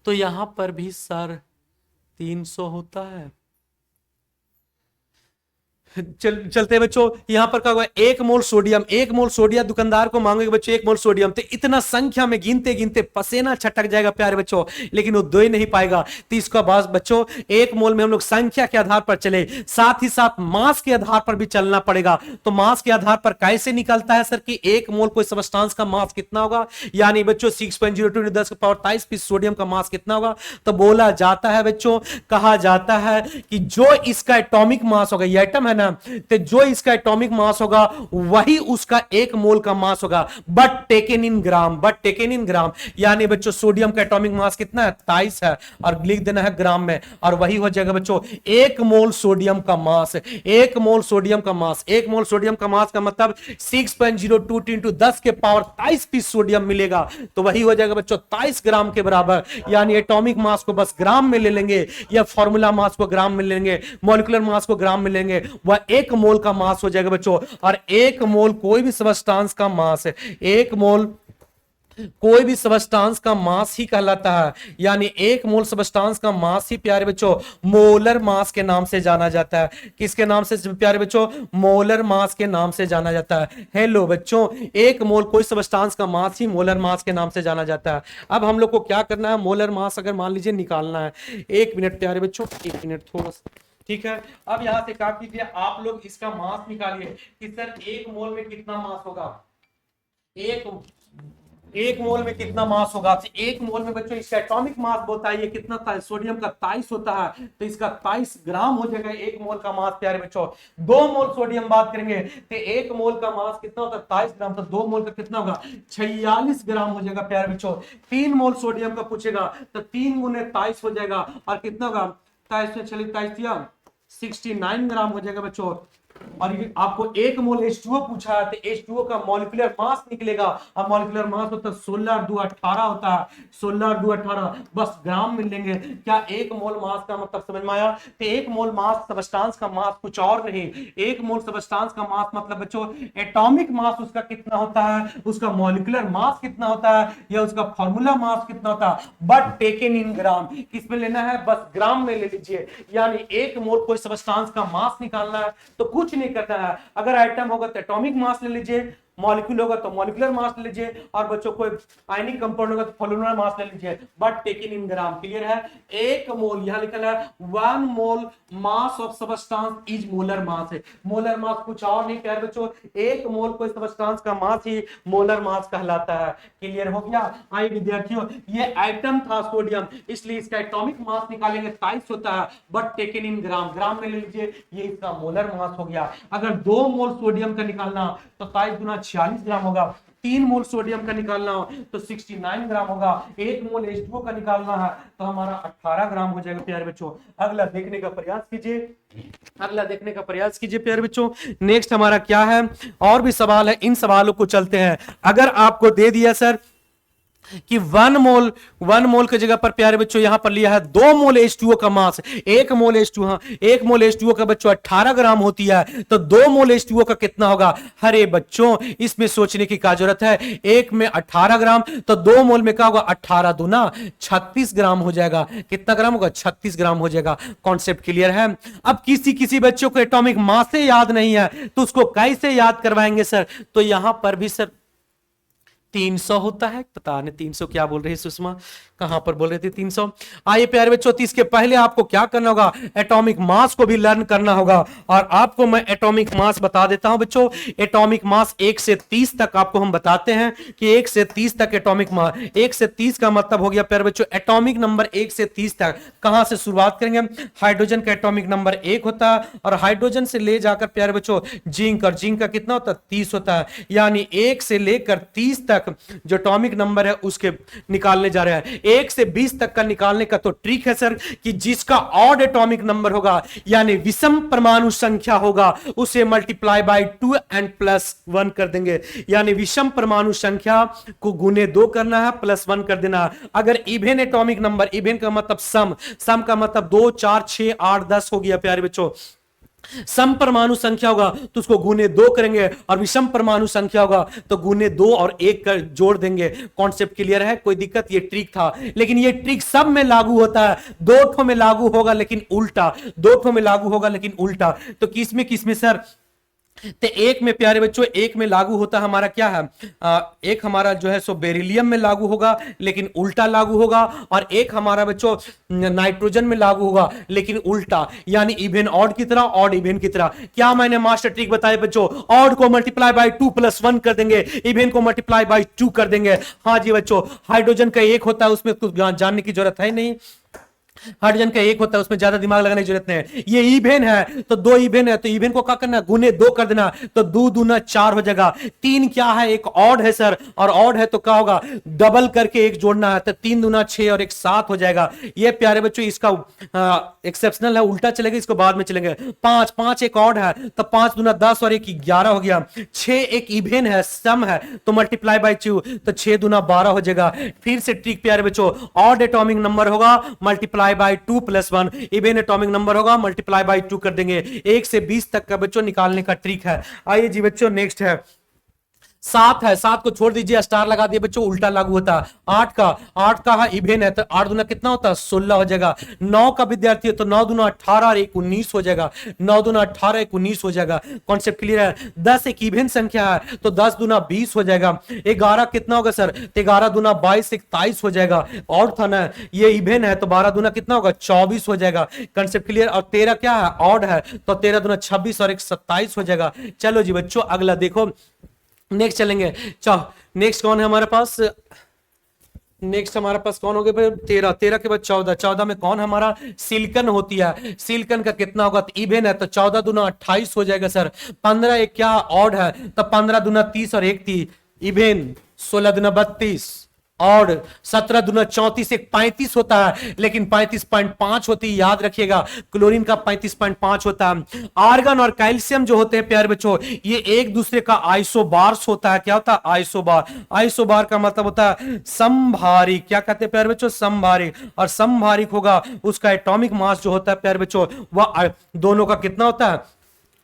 तो यहां पर भी सर 300 होता है। चलते बच्चों यहां पर क्या होगा 1 मोल सोडियम, 1 मोल सोडियम दुकानदार को मांगेगा बच्चों 1 मोल सोडियम, तो इतना संख्या में गिनते गिनते पसीना छटक जाएगा प्यारे बच्चों, लेकिन वो दे ही नहीं पाएगा। तो इसका बाद बच्चों 1 मोल में हम लोग संख्या के आधार पर चले, साथ ही साथ मास के आधार पर भी चलना पड़ेगा। तो मास के आधार पर कैसे निकलता है सर कि 1 मोल कोई सबस्टांस का मास कितना होगा, यानी बच्चों 6.02 10 के पावर 23 पीस सोडियम का मास कितना होगा, तो बोला जाता है बच्चों, कहा जाता है कि जो इसका एटॉमिक मास होगा, ये एटम है ना, तो जो इसका एटॉमिक मास होगा वही उसका 1 मोल का मास होगा, but taken in gram, but taken in gram. यानी बच्चों सोडियम का एटॉमिक मास कितना है 23 है, और लिख देना है ग्राम में, और वही हो जाएगा बच्चों 1 मोल सोडियम का मास, 1 मोल सोडियम का मास, 1 मोल सोडियम का मास का मतलब 6.02 इंटू 10 के पावर 23 पीस सोडियम मिलेगा, तो वही हो जाएगा बच्चों 23 ग्राम के बराबर। यानी एटॉमिक मास को बस ग्राम में ले लेंगे, या फॉर्मूला मास को ग्राम में लेंगे, मॉलिक्यूलर मास को ग्राम में लेंगे, वह 1 मोल का मास हो जाएगा बच्चों। और 1 मोल कोई भी सबस्टांस का मास है, 1 मोल कोई भी सबस्टांस का मास ही कहलाता है, यानी 1 मोल सबस्टांस का मास ही प्यारे बच्चों मोलर मास के नाम से जाना जाता है। किसके नाम से प्यारे बच्चों, मोलर मास के नाम से जाना जाता है। हेलो बच्चों 1 मोल कोई सबस्टांस का मास ही मोलर मास के नाम से जाना जाता है। अब हम लोग को क्या करना है, मोलर मास अगर मान लीजिए निकालना है, 1 मिनट प्यारे बच्चों 1 मिनट थोड़ा सा, ठीक है। अब यहां से क्या कीजिए आप लोग इसका मास निकालिए कि सर 1 मोल में कितना मास होगा, एक मोल में कितना मास होगा। तो 1 मोल में बच्चों इसका एटॉमिक मास बताइए कितना था, सोडियम का 23 होता है, तो इसका 23 ग्राम हो जाएगा 1 मोल का मास प्यारे बच्चों। 2 मोल सोडियम बात करेंगे तो 1 मोल का मास कितना होता है 23 ग्राम, तो 2 मोल का कितना होगा 46 ग्राम हो जाएगा प्यारे बच्चों। 3 मोल सोडियम का पूछेगा तो 3 गुने 23 हो जाएगा, और कितना होगा 23 में 23 दिया 69 ग्राम हो जाएगा बच्चों। और आपको 1 मोल H2O पूछा है, तो H2O का मॉलिक्यूलर मास निकलेगा, और मॉलिक्यूलर मास होता है 16 और 2 18 होता है, 16 और 2 18, बस ग्राम में लेंगे। क्या 1 मोल मास का मतलब समझ में आया। तो 1 मोल मास सबस्टांस का मास कुछ और नहीं, 1 मोल सबस्टांस का मास मतलब बच्चों एटॉमिक मास उसका कितना होता है, उसका मॉलिक्यूलर मास कितना होता है, या उसका फॉर्मूला मास कितना होता है, बट टेकन इन ग्राम। किस में लेना है, बस ग्राम में ले लीजिए। यानी 1 मोल कोई सबस्टांस का मास निकालना है तो कुछ नहीं करना है, अगर आइटम होगा तो एटॉमिक मास ले लीजिए, मॉलिक्यूल होगा तो मॉलिक्यूलर मास ले लीजिए, और बच्चों कोई आयनिक कंपाउंड होगा तो फॉर्मूला मास ले लीजिए, but taken in gram. Clear है? एक मोल, यहां लिखा है 1 mole mass of substance is molar mass है। मोलर मास कुछ और नहीं प्यारे बच्चों, एक मोल कोई सबस्टांस का मास ही मोलर मास कहलाता है। क्लियर हो गया? आइए विद्यार्थियों, ये एटम था सोडियम, इसलिए इसका एटॉमिक मास निकालेंगे 23 होता है, बट टेकन इन ग्राम, ग्राम में ले लीजिए, ये इसका मोलर मास हो गया। अगर 2 मोल सोडियम का निकालना तो 23 गुना 46 ग्राम होगा, 3 मोल सोडियम का निकालना हो तो 69 ग्राम होगा, 1 मोल H2O का निकालना है तो हमारा 18 ग्राम हो जाएगा प्यारे बच्चों। अगला देखने का प्रयास कीजिए, अगला देखने का प्रयास कीजिए प्यारे बच्चों। नेक्स्ट हमारा क्या है, और भी सवाल है, इन सवालों को चलते हैं। अगर आपको दे दिया सर कि 1 मोल की जगह पर प्यारे बच्चों यहां पर लिया है 2 मोल H2O का मास, 1 मोल H2O, हाँ 1 मोल H2O का बच्चों 18 ग्राम होती है, तो 2 मोल H2O का कितना होगा? अरे बच्चों इसमें सोचने की क्या जरूरत है, 1 में 18 ग्राम तो 2 मोल में क्या होगा? 18 दूना 36 ग्राम हो जाएगा। कितना ग्राम होगा? 36 ग्राम हो जाएगा। कॉन्सेप्ट क्लियर है? अब किसी बच्चों को एटॉमिक मास से याद नहीं है तो उसको कैसे याद करवाएंगे सर? तो यहां पर भी सर 300 होता है, पता नहीं 300 क्या बोल रही है सुषमा, कहां पर बोल रहे थे 300। आइए प्यारे बच्चों, इसके पहले आपको क्या करना होगा? एटॉमिक मास को भी लर्न करना होगा, और आपको मैं एटॉमिक मास बता देता हूं बच्चों। एटॉमिक मास 1 से 30 तक आपको हम बताते हैं कि 1 से 30 तक एटॉमिक मास, 1 से 30 का मतलब हो गया प्यारे बच्चों एटॉमिक नंबर 1 से 30 तक। कहां से शुरुआत करेंगे? हाइड्रोजन का एटॉमिक नंबर 1 होता है, और हाइड्रोजन से ले जाकर प्यारे बच्चों जिंक, और जिंक का कितना होता है? 30 होता है। यानी 1 से लेकर 30 तक जो एटॉमिक नंबर है उसके निकालने जा रहे हैं। 1 से 20 तक का निकालने का तो ट्रिक है सर कि जिसका ऑड एटॉमिक नंबर होगा यानी विषम परमाणु संख्या होगा उसे मल्टीप्लाई बाय 2 एंड प्लस 1 कर देंगे। यानी विषम परमाणु संख्या को गुने 2 करना है, प्लस 1 कर देना। अगर इवन एटॉमिक नंबर, इवन का मतलब सम का मतलब 2 4 6 8 10 हो गया प्यारे बच्चों। सम परमाणु संख्या होगा तो उसको गुने 2 करेंगे, और विषम परमाणु संख्या होगा तो गुने 2 और 1 कर जोड़ देंगे। कॉन्सेप्ट क्लियर है? कोई दिक्कत? ये ट्रिक था, लेकिन ये ट्रिक सब में लागू होता है, 2 ठो में लागू होगा लेकिन उल्टा, 2 ठो में लागू होगा लेकिन उल्टा। तो किसमें सर? तो एक में प्यारे बच्चों, एक में लागू होता हमारा क्या है, एक हमारा जो है सो बेरिलियम में लागू होगा लेकिन उल्टा लागू होगा, और एक हमारा बच्चों नाइट्रोजन में लागू होगा लेकिन उल्टा, यानी इवन ऑड की तरह, ऑड इवन की तरह। क्या मैंने मास्टर ट्रिक बताया बच्चों? ऑड को मल्टीप्लाई बाय 2 प्लस 1 कर देंगे, इवन को मल्टीप्लाई बाय 2 कर देंगे। हाँ जी बच्चों, हाइड्रोजन का 1 होता है, उसमें कुछ जानने की जरूरत है नहीं, हाइड्रोजन का 1 होता है, उसमें ज्यादा दिमाग लगाने की जरूरत नहीं है। ये इवेन है तो 2 इवेन है, तो इवेन को क्या करना? गुने 2 कर देना, तो 2 दूना 4 हो जाएगा। 3 क्या है? एक ऑड है सर, और ऑड है तो क्या होगा? डबल करके 1 जोड़ना है, तो 3 दूना 6 और 1 7 हो जाएगा। ये प्यारे बच्चों इसका एक्सेप्शनल है, उल्टा चलेगा, इसको बाद में चलेंगे। 5 एक ऑड है तो 5 दूना 10 और 1 11 हो गया। 6 एक इवेन है, सम है, तो मल्टीप्लाई बाय 2 तो 6 दूना 12 हो जाएगा। फिर से ट्रिक प्यारे बच्चों, ऑड एटॉमिक नंबर होगा multiply by 2 plus 1, even atomic number होगा मल्टीप्लाई बाय 2 कर देंगे। 1 से 20 तक का बच्चों निकालने का ट्रिक है। आइए जी बच्चों, नेक्स्ट है 7 है, 7 को छोड़ दीजिए, स्टार लगा दिए बच्चों, उल्टा लागू होता है। 8 का है, इवेन है, तो 8 दूना कितना होता है? 16 हो जाएगा। 9 का विद्यार्थी है तो 9 दूना 18 और 1 19 हो जाएगा, 9 दूना 18 1 19 हो जाएगा। कॉन्सेप्ट क्लियर है? 10 एक इवेन संख्या है तो 10 दूना 20 हो जाएगा। 11 कितना होगा सर? 11 दूना 22 27 हो जाएगा। और था ना, ये इवेन है तो 12 दूना कितना होगा? 24 हो जाएगा। Concept clear? और 13 क्या है? ऑड है, तो 13 दूना 26 और 1 27 हो जाएगा। चलो जी बच्चों, अगला देखो, नेक्स्ट चलेंगे। चलो नेक्स्ट कौन है हमारे पास? नेक्स्ट हमारे पास कौन हो गया भाई? 13 के बाद 14 में कौन हमारा? सिलिकॉन होती है। सिलिकॉन का कितना होगा? तो इवेन है तो 14 दूना 28 हो जाएगा सर। 15 एक क्या? ऑड है, तो 15 दूना 30 और 1 30 इवेन। 16 दूना 32 और 17 दूना 34 एक 35 होता है, लेकिन 35.5 होती है, याद रखिएगा। क्लोरीन का 35.5 होता है। आर्गन और कैल्शियम जो होते हैं प्यारे बच्चों, ये एक दूसरे का आइसोबार्स होता है। क्या होता है? आइसोबार। आइसोबार का मतलब होता है समभारिक। क्या कहते हैं प्यारे बच्चों? समभारिक। और समभारिक होगा उसका एटॉमिक मास जो होता है प्यारे बच्चों, वह दोनों का कितना होता है?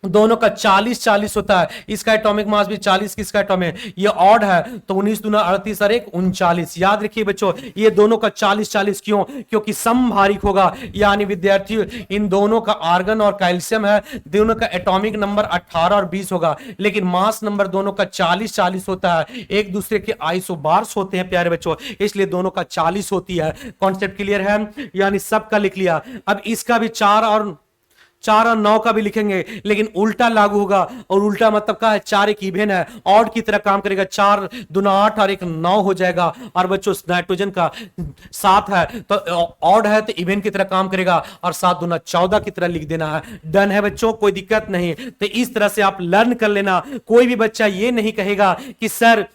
दोनों का 40-40 होता है, इसका एटॉमिक मास भी 40, किसका एटॉमिक, ये ऑड है तो 19 दूना 38 और 1 39। याद रखिए बच्चों ये दोनों का 40-40 क्यों, क्योंकि समभारिक होगा, यानी विद्यार्थियों इन दोनों का आर्गन और कैल्शियम है, दोनों का एटॉमिक नंबर 18 और 20 होगा, लेकिन मास नंबर दोनों का 40-40 होता है, एक दूसरे के आइसोबार्स होते हैं प्यारे बच्चों, इसलिए दोनों का 40 होती है। कॉन्सेप्ट क्लियर है, यानी सबका लिख लिया। अब इसका भी 4 और 9 का भी लिखेंगे, लेकिन उल्टा लागू होगा, और उल्टा मतलब क्या है, 4 एक इवेन है, ऑड की तरह काम करेगा, 4 दूना 8 और 1 9 हो जाएगा। और बच्चों नाइट्रोजन का 7 है तो ऑड है तो इवेन की तरह काम करेगा, और 7 दूना 14 की तरह लिख देना है। डन है बच्चों, कोई दिक्कत नहीं। तो इस तरह से आप लर्न कर लेना, कोई भी बच्चा ये नहीं कहेगा कि सर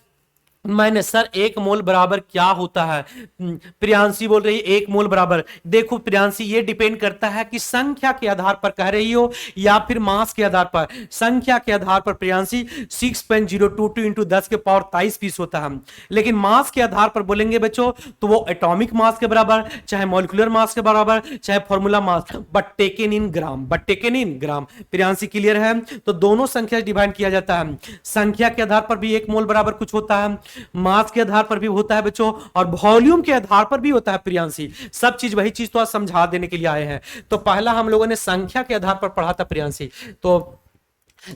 मैंने सर 1 मोल बराबर क्या होता है, प्रियांशी बोल रही है 1 मोल बराबर। देखो प्रियांशी ये डिपेंड करता है कि संख्या के आधार पर कह रही हो या फिर मास के आधार पर। संख्या के आधार पर प्रियांशी 6.022 इंटू 10 के पावर 23 पीस होता है, लेकिन मास के आधार पर बोलेंगे बच्चों तो वो एटॉमिक मास के बराबर, चाहे मॉलिक्यूलर मास के बराबर, चाहे formula mass, but taken in gram, but taken in gram. Priyanshi clear है, तो दोनों संख्या डिवाइड किया जाता है, संख्या के आधार पर भी 1 मोल बराबर कुछ होता है, मास के आधार पर भी होता है बच्चों, और वॉल्यूम के आधार पर भी होता है प्रियांशी। सब चीज वही चीज तो आज समझा देने के लिए आए हैं। तो पहला हम लोगों ने संख्या के आधार पर पढ़ा था प्रियांशी, तो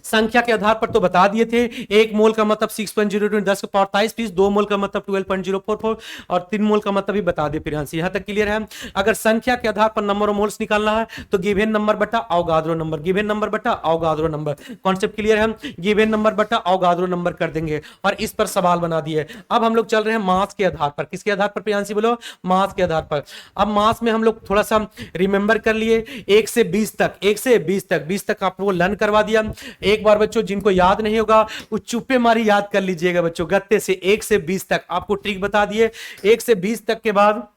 संख्या के आधार पर तो बता दिए थे। 1 मोल का मतलब 6.0 10 के पावर 23 पीस, 2 मोल का मतलब 12.044 और 3 मोल का मतलब भी बता दिए प्रियांशी। यहां तक क्लियर है। अगर संख्या के आधार पर नंबर ऑफ मोल्स निकालना है तो गिवन नंबर बटा अवोगाद्रो नंबर, गिवन नंबर बटा अवोगाद्रो नंबर। कॉन्सेप्ट क्लियर है, गिवन नंबर बटा अवोगाद्रो नंबर कर देंगे और इस पर सवाल बना दिए। अब हम लोग चल रहे हैं मास के आधार पर। किसके आधार पर प्रियांशी बोलो, मास के आधार पर। अब मास में हम लोग थोड़ा सा रिमेंबर कर लिए, 1 से 20 तक, 1 से 20 तक आपको लर्न करवा दिया। एक बार बच्चों जिनको याद नहीं होगा वो चुप्पे मारी याद कर लीजिएगा बच्चों, गत्ते से 1 से 20 तक आपको ट्रिक बता दिए। 1 से 20 तक के बाद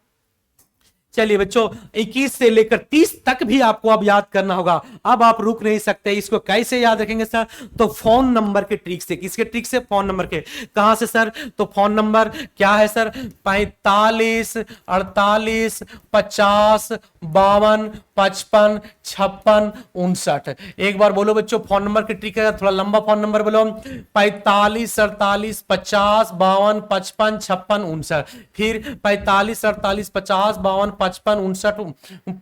चलिए बच्चों 21 से लेकर 30 तक भी आपको अब याद करना होगा। अब आप रुक नहीं सकते, इसको कैसे याद रखेंगे सर, तो फोन नंबर के ट्रिक से। किसके ट्रिक से, फोन नंबर के। कहां से सर, तो फोन नंबर क्या है सर, 45 48 50 52 55 56 59। एक बार बोलो बच्चों फोन नंबर के ट्रिक है, थोड़ा लंबा फोन नंबर बोलो, 45 48 50 52 55 56 59। फिर 45 48 50 52 55 59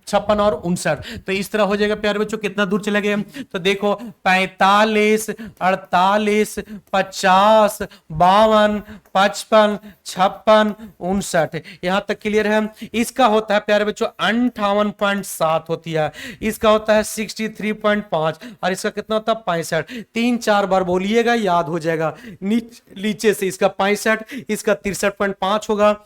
56 और 59। तो इस तरह हो जाएगा प्यारे बच्चों। कितना दूर चले गए, तो देखो 45 48 50 52 55 56 59। यहां तक क्लियर है। इसका होता है प्यारे बच्चों 58.7 होती है, इसका होता है 63.5 और इसका कितना होता है 65। 3-4 बार बोलिएगा याद हो जाएगा। नीचे से इसका 65, इसका 63.5 होगा,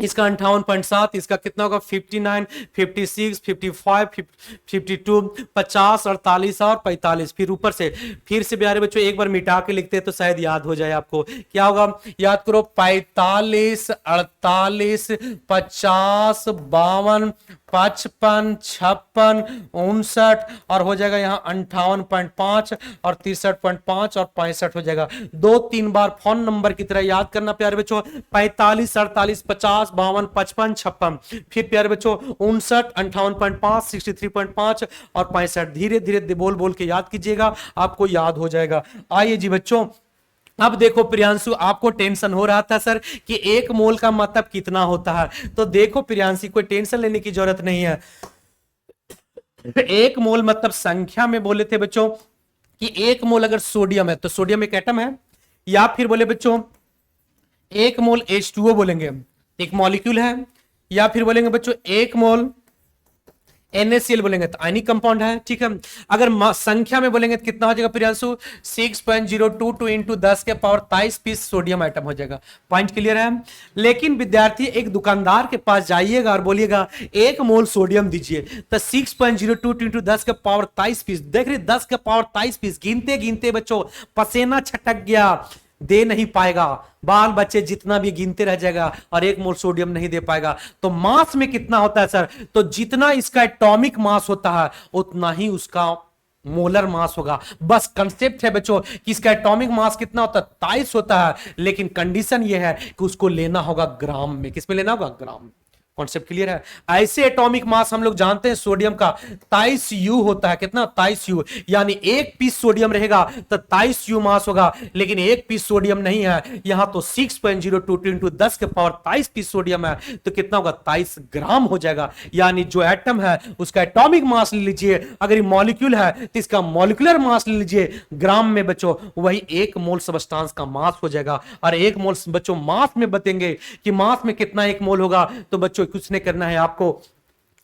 इसका 58.7, इसका कितना होगा 59 56 55 52 50 48 और 45। फिर ऊपर से फिर से प्यारे बच्चों एक बार मिटा के लिखते हैं तो शायद याद हो जाए आपको। क्या होगा, याद करो 45 48 50 52 55 56 59 और हो जाएगा यहाँ 58.5 और 63.5 और 65 हो जाएगा। 2-3 बार फोन नंबर की तरह याद करना प्यारे बच्चों, 45 48 50 52 55 56। फिर प्यारे बच्चों 59 58.5 63.5 और 65। धीरे धीरे बोल बोल के याद कीजिएगा, आपको याद हो जाएगा। आइए जी बच्चों, अब देखो प्रियांशु आपको टेंशन हो रहा था सर कि 1 मोल का मतलब कितना होता है, तो देखो प्रियांशु कोई टेंशन लेने की जरूरत नहीं है। 1 मोल मतलब संख्या में बोले थे बच्चों कि 1 मोल अगर सोडियम है तो सोडियम एक एटम है, या फिर बोले बच्चों 1 मोल H2O बोलेंगे एक मॉलिक्यूल है, या फिर बोलेंगे बच्चों 1 मोल NaCl बोलेंगे तो आयनिक कंपाउंड है। ठीक है, अगर संख्या में बोलेंगे तो कितना हो जाएगा प्रियांशु 6.022 इंटू 10 के पावर 23 पीस सोडियम आइटम हो जाएगा। पॉइंट क्लियर है। लेकिन विद्यार्थी एक दुकानदार के पास जाइएगा और बोलिएगा 1 मोल सोडियम दीजिए, तो 6.022 इंटू 10 के पावर 23 पीस, देख रहे 10 के पावर 23 पीस, गिनते गिनते बच्चों पसीना छटक गया, दे नहीं पाएगा। बाल बच्चे जितना भी गिनते रह जाएगा और 1 मोल सोडियम नहीं दे पाएगा। तो मास में कितना होता है सर, तो जितना इसका एटॉमिक मास होता है उतना ही उसका मोलर मास होगा। बस कंसेप्ट है बच्चों कि इसका एटॉमिक मास कितना होता है 23 होता है, लेकिन कंडीशन यह है कि उसको लेना होगा ग्राम में। किस में लेना होगा, ग्राम में। कॉन्सेप्ट क्लियर है। ऐसे एटॉमिक मास हम लोग जानते हैं सोडियम का 23 U होता है, कितना 23 U, यानी एक पीस सोडियम रहेगा तो 23 U मास होगा, लेकिन एक पीस सोडियम नहीं है, यहां तो 6.02 इंटू 10 के पावर 23 पीस सोडियम है, तो कितना होगा 23 ग्राम हो जाएगा। यानी जो एटम है उसका एटॉमिक मास ले लीजिए, अगर ये मॉलिक्यूल है तो इसका मॉलिक्यूलर मास ले लीजिए ग्राम में बच्चों, वही एक मोल सब्सटेंस का मास हो जाएगा। और एक मोल बच्चों मास में बतेंगे कि मास में कितना एक मोल होगा, तो बच्चों कुछ नहीं करना है आपको,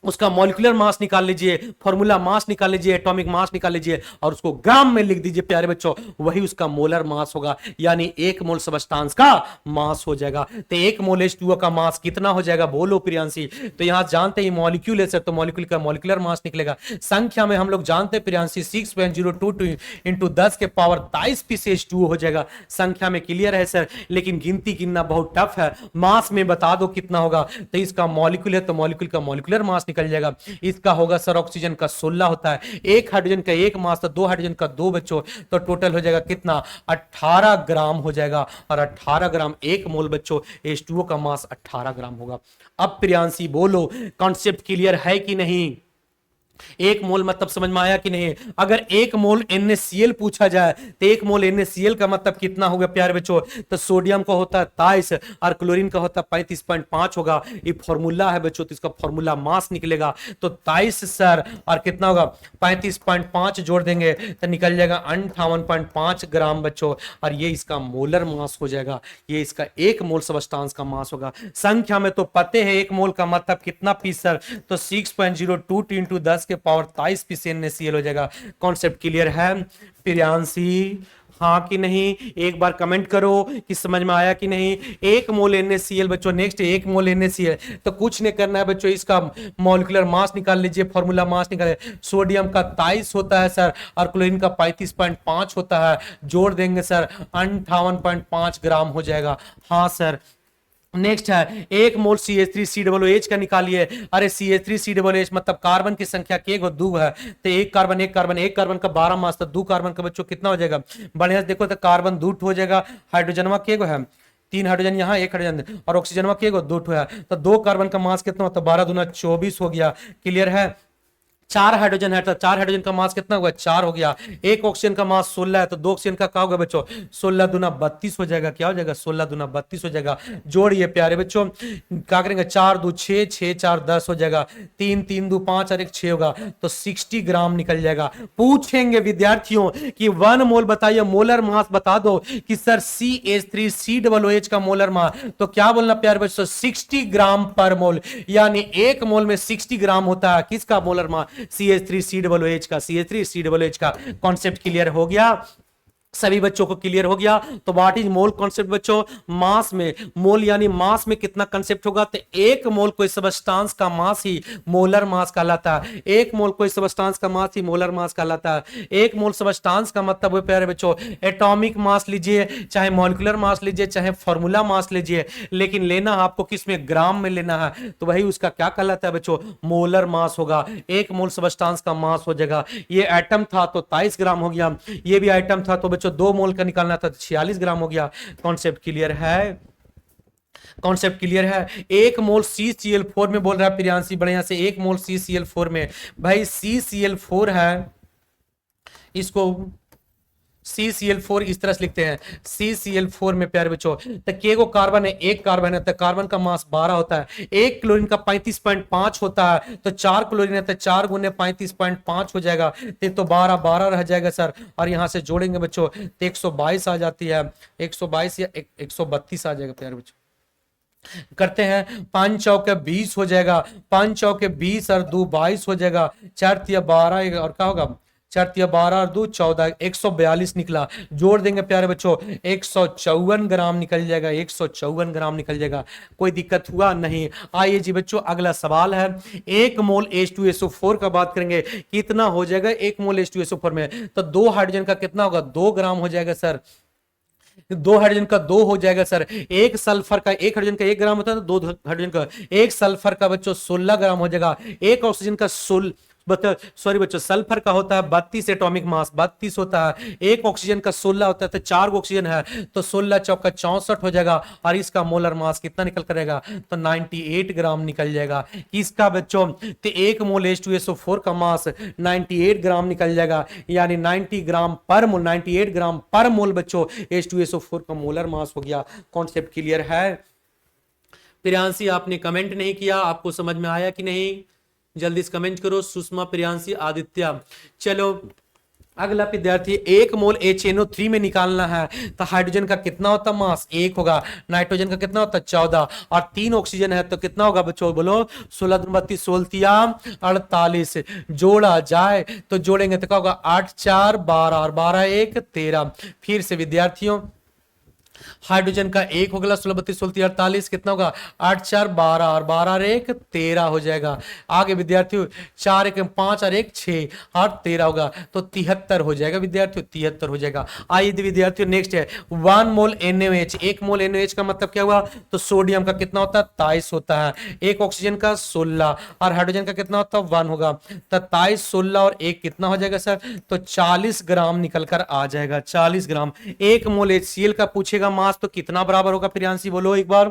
उसका मॉलिक्यूलर मास निकाल लीजिए, फॉर्मूला मास निकाल लीजिए, एटॉमिक मास निकाल लीजिए और उसको ग्राम में लिख दीजिए प्यारे बच्चों, वही उसका मोलर मास होगा, यानी एक मोल सब्सटेंस का मास हो जाएगा। तो एक मोल H2O का मास कितना हो जाएगा, बोलो प्रियांशी। तो यहां जानते हैं मॉलिक्यूल है सर, तो मॉलिक्यूल का मॉलिक्यूलर मास निकलेगा। संख्या में हम लोग जानते हैं प्रियांशी 6.02 इंटू 10 के पावर 23 पीस H2O हो जाएगा। संख्या में क्लियर है सर, लेकिन गिनती गिनना बहुत टफ है। मास में बता दो कितना होगा, तो इसका मॉलिक्यूल है तो मॉलिक्यूल का मॉलिक्यूलर मास निकल जाएगा। इसका होगा सर ऑक्सीजन का 16 होता है, एक हाइड्रोजन का एक मास, तो दो हाइड्रोजन का दो बच्चों, तो टोटल हो जाएगा कितना 18 ग्राम हो जाएगा। और 18 ग्राम एक मोल बच्चों H2O का मास 18 ग्राम होगा। अब प्रियांशी बोलो कॉन्सेप्ट क्लियर है कि नहीं, एक मोल मतलब समझ में आया कि नहीं। अगर एक मोल NaCl पूछा जाए तो एक मोल NaCl का मतलब कितना होगा प्यारे बच्चों, तो सोडियम का होता है 23 और क्लोरीन का होता है 35.5 होगा। ये फॉर्मूला है बच्चों, तो इसका फॉर्मूला मास निकलेगा, तो 23 सर और कितना होगा 35.5 जोड़ देंगे तो निकल जाएगा 58.5 ग्राम बच्चों, और ये इसका मोलर मास हो जाएगा, ये इसका एक मोल सब्सटेंस का मास होगा। संख्या में तो पते हैं एक मोल का मतलब कितना पीस सर, तो 6.02 इंटू 10 के पावर 23 पीस NaCl हो जाएगा। कॉन्सेप्ट क्लियर है प्रियांशी, हाँ कि नहीं, एक बार कमेंट करो कि समझ में आया कि नहीं। एक मोल NaCl बच्चों, नेक्स्ट एक मोल NaCl, तो कुछ नहीं करना है बच्चों, इसका मॉलिक्यूलर मास निकाल लीजिए, फॉर्मूला मास निकाले। सोडियम का 23 होता है सर और क्लोरीन का 35.5 होता है, जोड़ देंगे सर 58.5 ग्राम हो जाएगा। हाँ सर। नेक्स्ट है एक मोल CH3COOH का निकालिए। अरे CH3COOH मतलब कार्बन की संख्या के गो दो है, तो एक कार्बन एक कार्बन, एक कार्बन का 12 मास, तो दो कार्बन का बच्चों कितना हो जाएगा, बढ़िया से देखो तो कार्बन दो हो जाएगा। हाइड्रोजन के गो है, तीन हाइड्रोजन यहाँ, एक हाइड्रोजन, और ऑक्सीजन के गो दो है, तो दो कार्बन का मास कितना होता है 12 दूना 24 हो गया। क्लियर है। चार हाइड्रोजन है तो चार हाइड्रोजन का मास कितना हुआ 4 हो गया। एक ऑक्सीजन का मास 16 है, तो दो ऑक्सीजन का क्या होगा बच्चों 16 दूना 32 हो जाएगा। क्या हो जाएगा 16 दूना 32 हो जाएगा। जोड़िए प्यारे बच्चों, क्या करेंगे 4 दो 6, 6 4 10 हो जाएगा, 3 3 दो 5 और 1 6 होगा, तो 60 ग्राम निकल जाएगा। पूछेंगे विद्यार्थियों कि 1 मोल बताइए, मोलर मास बता दो कि सर CH3COOH का मोलर मास, तो क्या बोलना प्यारे बच्चों 60 ग्राम पर मोल, यानी एक मोल में 60 ग्राम होता है किसका मोलर मास, CH3COOH का। CH3COOH का कॉन्सेप्ट क्लियर हो गया, सभी बच्चों को क्लियर हो गया। तो व्हाट इज मोल कॉन्सेप्ट बच्चों, मास में मोल यानी मास में कितना कॉन्सेप्ट होगा, तो एक मोल कोई सब्सटेंस का मास ही मोलर मास कहलाता है। एक मोल कोई सब्सटेंस का मास ही मोलर मास कहलाता है। एक मोल सब्सटेंस का मतलब प्यारे बच्चों एटॉमिक मास लीजिए, चाहे मॉलिक्यूलर मास लीजिए, चाहे फॉर्मूला मास लीजिए, लेकिन लेना आपको किस में, ग्राम में लेना है, तो वही उसका क्या कहलाता है बच्चों, मोलर मास होगा। एक मोल सब्सटेंस का मास हो जाएगा। ये एटम था तो 23 ग्राम हो गया, ये भी आइटम था तो बच्चों 2 मोल का निकालना था तो 46 ग्राम हो गया। कॉन्सेप्ट क्लियर है, कॉन्सेप्ट क्लियर है। एक मोल CCl4 में बोल रहा है प्रियांशी, बढ़िया से एक मोल CCl4 में, भाई CCl4 है, इसको CCl4 इस तरह से लिखते हैं। CCl4 में प्यारे बच्चों तो के गो कार्बन है, एक कार्बन है, तो कार्बन का मास 12 होता है। एक क्लोरीन का 35.5 होता है, तो 4 क्लोरीन है तो 4 गुने 35.5 हो जाएगा, तो 12 12 रह जाएगा सर। और यहां से जोड़ेंगे बच्चों तो 122 आ जाती है, 122 या 132 आ जाएगा प्यारे बच्चों। करते हैं 5 चौके 20 हो जाएगा, 5 चौके 20 और 2 22 हो जाएगा, 4 तिया 12 और क्या होगा 4 तिया 12 और 2 14, 142 निकला। जोड़ देंगे प्यारे बच्चों 154 ग्राम निकल जाएगा, 154 ग्राम निकल जाएगा। कोई दिक्कत हुआ नहीं। आइए जी बच्चों अगला सवाल है, एक मोल H2SO4 का बात करेंगे, कितना हो जाएगा एक मोल H2SO4 में, तो 2 हाइड्रोजन का कितना होगा 2 ग्राम हो जाएगा सर। 2 हाइड्रोजन का 2 हो जाएगा सर। एक सल्फर का, एक हाइड्रोजन का 1 ग्राम होता है, तो 2 हाइड्रोजन का, एक सल्फर का बच्चों 16 ग्राम हो जाएगा। एक ऑक्सीजन का सॉरी बच्चों, सल्फर का होता है 32 एटॉमिक मास, 32 होता है। एक ऑक्सीजन का 16 होता है, तो 4 ऑक्सीजन है तो 16 चौका 64 हो जाएगा। और इसका मोलर मास कितना निकल करेगा, तो 98 ग्राम निकल जाएगा। इसका बच्चों तो एक मोल H2SO4 का मास 98 ग्राम निकल जाएगा, यानी 90 ग्राम पर मोल, 98 ग्राम पर मोल बच्चों H2SO4 का मोलर मास हो गया। कॉन्सेप्ट क्लियर है? प्रियांशी आपने कमेंट नहीं किया, आपको समझ में आया कि नहीं? जल्दी से कमेंट करो। सुषमा, प्रियांशी, आदित्य। चलो अगला विद्यार्थी, एक मोल HNO3 में निकालना है तो हाइड्रोजन का कितना होता मास, 1 होगा। नाइट्रोजन का कितना होता 14, और 3 ऑक्सीजन है तो कितना होगा बच्चों, बोलो 16 32 16 48। जोड़ा जाए तो जोड़ेंगे तो क्या होगा, 8 4 12 और 12 1 13। फिर से विद्यार्थियों, हाइड्रोजन का 1 होगा 16 32 16 48, कितना होगा 8 4 12 और 12 1 13 हो जाएगा। आगे विद्यार्थियों 4 1 5 और 1 6 और 13 होगा तो 73 हो जाएगा विद्यार्थियों, 73 हो जाएगा। आइए विद्यार्थियों नेक्स्ट है 1 मोल NaOH। 1 मोल NaOH का मतलब क्या हुआ, तो सोडियम का कितना होता है 23 होता है। एक ऑक्सीजन का 16 और हाइड्रोजन का कितना होता है 1 होगा, तो 23 16 और 1 कितना हो जाएगा सर, तो 40 ग्राम निकल कर आ जाएगा, 40 ग्राम। 1 मोल HCl का पूछेगा मास तो कितना बराबर होगा, प्रियांशी बोलो एक बार।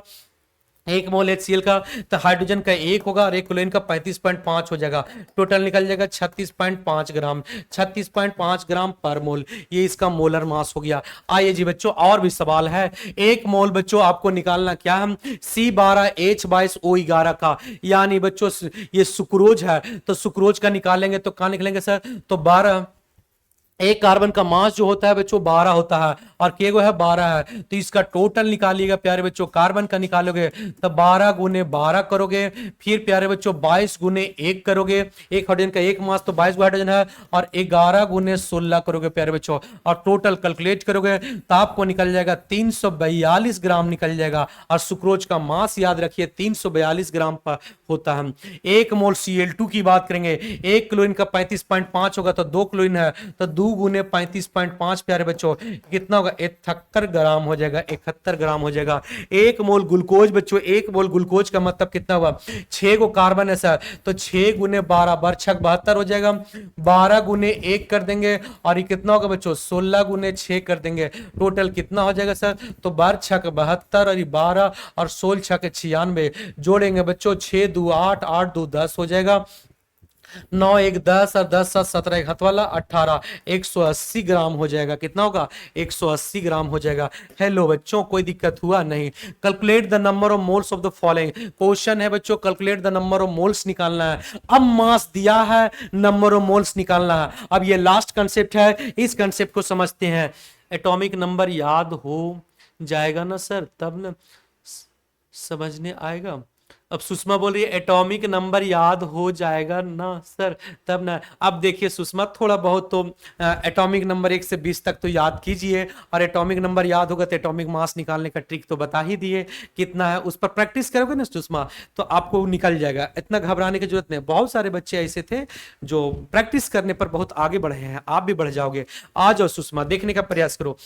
1 मोल HCl का तो हाइड्रोजन का 1 होगा और 1 क्लोरीन का 35.5 हो जाएगा, टोटल निकल जाएगा 36.5 ग्राम, 36.5 ग्राम पर मोल। ये इसका मोलर मास हो गया। आइए जी बच्चों और भी सवाल है। 1 मोल बच्चों आपको निकालना क्या है, C12H22O11 का, यानी बच्चों ये सुक्रोज है तो सुक्रोज का निकालेंगे तो कहां निकलेंगे सर, तो 12। एक कार्बन का मास जो होता है बच्चों 12 होता है और के है 12 है, तो इसका टोटल निकालिएगा प्यारे बच्चों। कार्बन का निकालोगे तो 12 गुने 12 करोगे, फिर प्यारे बच्चों 22 गुने 1 करोगे। एक हाइड्रोजन का 1 मास तो 22 हाइड्रोजन है, और 11 गुने 16 करोगे प्यारे बच्चों, और टोटल कैलकुलेट करोगे तो आपको निकल जाएगा 342 ग्राम निकल जाएगा। और सुक्रोज का मास याद रखिए 342 ग्राम पर होता है। 1 मोल Cl2 की बात करेंगे, 1 क्लोरीन का 35.5 होगा तो 2 क्लोरीन है तो 2 गुने 35.5 प्यारे बच्चों कितना होगा, 71 ग्राम हो जाएगा, 71 ग्राम हो जाएगा। 1 मोल ग्लूकोज बच्चों, 1 मोल ग्लूकोज का मतलब कितना हुआ, 6 को कार्बन है सर तो 6 गुने 12 बार 6 72 हो जाएगा, 12 गुने 1 कर देंगे और ये कितना होगा बच्चों 16 गुने 6 कर देंगे, टोटल कितना हो जाएगा सर, तो 12 6 72 और 12 और 16 6 96, जोड़ेंगे बच्चों 6 2 8 8 2 10 हो जाएगा, 9 1 10 और 10 7 17 1 हाथ वाला 18, 180 ग्राम हो जाएगा। कितना होगा, 180 ग्राम हो जाएगा। हेलो बच्चों कोई दिक्कत हुआ नहीं? Calculate the number of moles of the following. Question है बच्चों calculate the number of moles निकालना है। अब मास दिया है, नंबर ऑफ मोल्स निकालना है। अब ये लास्ट कंसेप्ट है, इस कंसेप्ट को समझते हैं। एटॉमिक नंबर याद हो जाएगा ना सर, तब ना समझने आएगा। अब सुषमा बोल रही है एटॉमिक नंबर याद हो जाएगा ना सर, तब ना। अब देखिए सुषमा थोड़ा बहुत तो एटॉमिक नंबर 1 से 20 तक तो याद कीजिए, और एटॉमिक नंबर याद होगा तो एटॉमिक मास निकालने का ट्रिक तो बता ही दिए कितना है, उस पर प्रैक्टिस करोगे ना सुषमा तो आपको निकल जाएगा, इतना घबराने की जरूरत नहीं। बहुत सारे बच्चे ऐसे थे जो प्रैक्टिस करने पर बहुत आगे बढ़े हैं, आप भी बढ़ जाओगे। आ जाओ सुषमा, देखने का प्रयास करो।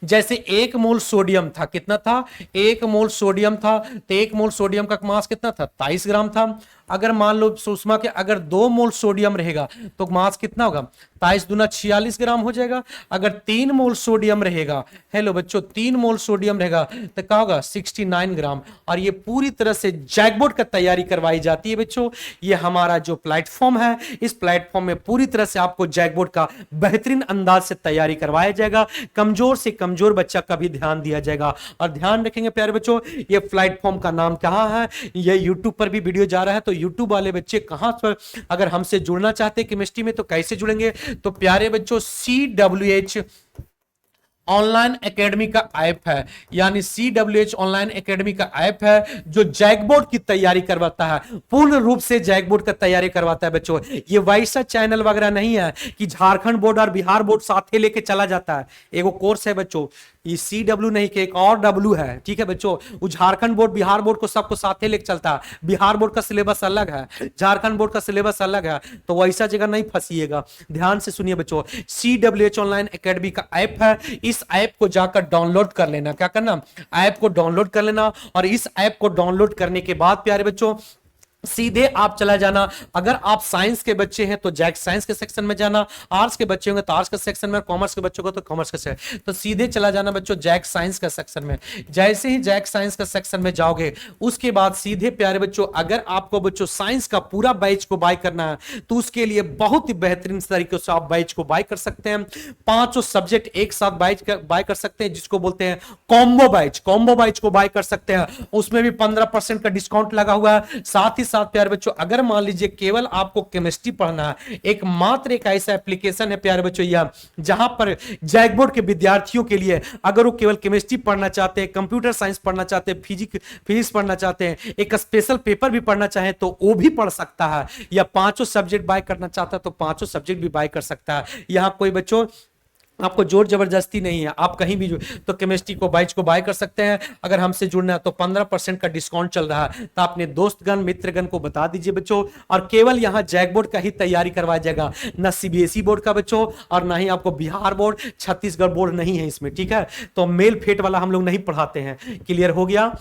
जैसे 1 मोल सोडियम था, कितना था, 1 मोल सोडियम था तो 1 मोल सोडियम का मास कितना था 23 ग्राम था। अगर मान लो सुषमा के अगर 2 मोल सोडियम रहेगा तो मास कितना होगा, 23 दूना 46 ग्राम हो जाएगा। अगर 3 मोल सोडियम रहेगा, हेलो बच्चों 3 मोल सोडियम रहेगा तो क्या होगा 69 ग्राम। और ये पूरी तरह से जैकबोर्ड का तैयारी करवाई जाती है बच्चों। ये हमारा जो प्लेटफॉर्म है, इस प्लेटफॉर्म में पूरी तरह से आपको जैकबोर्ड का बेहतरीन अंदाज से तैयारी करवाया जाएगा। कमजोर से कमजोर बच्चा का भी ध्यान दिया जाएगा। और ध्यान रखेंगे प्यारे बच्चों, ये प्लेटफॉर्म का नाम कहां है, ये यूट्यूब पर भी वीडियो जा रहा है, तो यूट्यूब वाले बच्चे कहां पर अगर हमसे जुड़ना चाहते हैं केमिस्ट्री में तो कैसे जुड़ेंगे, तो प्यारे बच्चों CWH ऑनलाइन एकेडमी का ऐप है, यानी CWH ऑनलाइन एकेडमी का ऐप है जो जैकबोर्ड की तैयारी करवाता है, पूर्ण रूप से जैकबोर्ड का तैयारी करवाता है बच्चों। ये वैसा चैनल वगैरह नहीं है कि झारखंड बोर्ड और बिहार बोर्ड साथ लेके चला जाता है। एगो कोर्स है बच्चों, ये CW नहीं कि एक और W है, ठीक है बच्चों। वो झारखंड बोर्ड बिहार बोर्ड को सबको साथ लेके चलता है। बिहार बोर्ड का सिलेबस अलग है, झारखंड बोर्ड का सिलेबस अलग है, तो वैसा जगह नहीं फंसीएगा। ध्यान से सुनिए बच्चों, CWH ऑनलाइन एकेडमी का ऐप है, इस ऐप को जाकर डाउनलोड कर लेना। क्या करना, ऐप को डाउनलोड कर लेना। और इस ऐप को डाउनलोड करने के बाद प्यारे बच्चों सीधे आप चला जाना। अगर आप साइंस के बच्चे हैं तो जैक साइंस के सेक्शन में जाना, आर्ट्स के बच्चे होंगे तो आर्ट्स के सेक्शन में, कॉमर्स के बच्चों को तो कॉमर्स के सेक्शन, तो सीधे चला जाना बच्चों जैक साइंस का सेक्शन में। जैसे ही जैक साइंस का सेक्शन में जाओगे उसके बाद सीधे प्यारे बच्चों, अगर आपको बच्चों साइंस का पूरा बैच को बाय करना है तो उसके लिए बहुत ही बेहतरीन तरीके से आप बैच को बाय कर सकते हैं। पांचों सब्जेक्ट एक साथ बाय कर सकते हैं, जिसको बोलते हैं कॉम्बो बैच। कॉम्बो बैच को बाय कर सकते हैं, उसमें भी 15% का डिस्काउंट लगा हुआ है। साथ ही साथ प्यारे बच्चों, अगर मान लीजिए केवल आपको केमिस्ट्री पढ़ना है, एकमात्र एक ऐसा एप्लीकेशन है प्यारे बच्चों यह, जहां पर जैक बोर्ड के विद्यार्थियों के लिए अगर वो केवल केमिस्ट्री पढ़ना चाहते हैं, कंप्यूटर साइंस पढ़ना चाहते हैं, फिजिक्स पढ़ना चाहते हैं, एक स्पेशल पेपर भी पढ़ना चाहे तो वो भी पढ़ सकता है, या पांचों सब्जेक्ट बाय करना चाहता है तो पांचों सब्जेक्ट भी बाय कर सकता है। यहां कोई बच्चों आपको जोर जबरदस्ती नहीं है, आप कहीं भी तो केमिस्ट्री को बैच को बाय कर सकते हैं। अगर हमसे जुड़ना है तो 15% का डिस्काउंट चल रहा है, तो अपने दोस्तगण मित्रगण को बता दीजिए बच्चों। और केवल यहां जैक बोर्ड का ही तैयारी करवाया जाएगा, ना सीबीएसई बोर्ड का बच्चों, और ना ही आपको बिहार बोर्ड, छत्तीसगढ़ बोर्ड नहीं है इसमें, ठीक है। तो मेल फेट वाला हम लोग नहीं पढ़ाते हैं। क्लियर हो गया?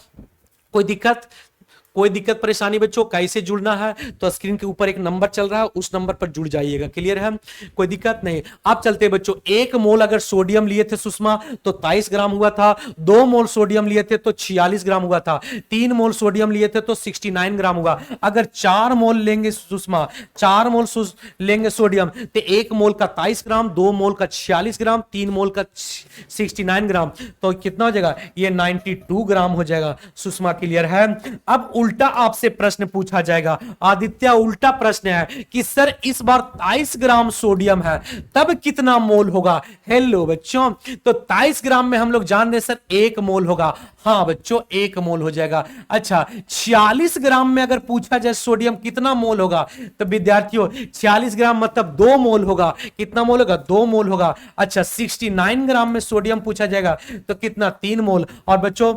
कोई दिक्कत परेशानी बच्चों? कैसे जुड़ना है तो स्क्रीन के ऊपर एक नंबर चल रहा है, उस नंबर पर जुड़ जाइएगा। क्लियर है? कोई दिक्कत नहीं। आप चलते बच्चों, 1 मोल अगर सोडियम लिए थे सुषमा तो 23 ग्राम हुआ था, 2 मोल सोडियम लिए थे तो 46 ग्राम हुआ था, 3 मोल सोडियम लिए थे तो 69 ग्राम हुआ। अगर 4 मोल लेंगे सुषमा, 4 मोल लेंगे सोडियम तो 1 मोल का 23 ग्राम, 2 मोल का 46 ग्राम, 3 मोल का 69 ग्राम, तो कितना हो जाएगा? ये 92 ग्राम हो जाएगा सुषमा। क्लियर है? अब उल्टा आपसे प्रश्न पूछा जाएगा आदित्य, उल्टा प्रश्न है कि सर इस बार 23 ग्राम सोडियम है तब कितना मोल होगा? हेलो बच्चों, तो 23 ग्राम में हम लोग जान रहे सर 1 मोल होगा। हाँ बच्चों 1 मोल हो जाएगा। अच्छा 46 ग्राम में अगर पूछा जाए सोडियम कितना मोल होगा, तो विद्यार्थियों 46 ग्राम मतलब 2 मोल होगा। कितना मोल होगा? 2 मोल होगा। अच्छा 69 ग्राम में सोडियम पूछा जाएगा तो कितना? 3 मोल। और बच्चों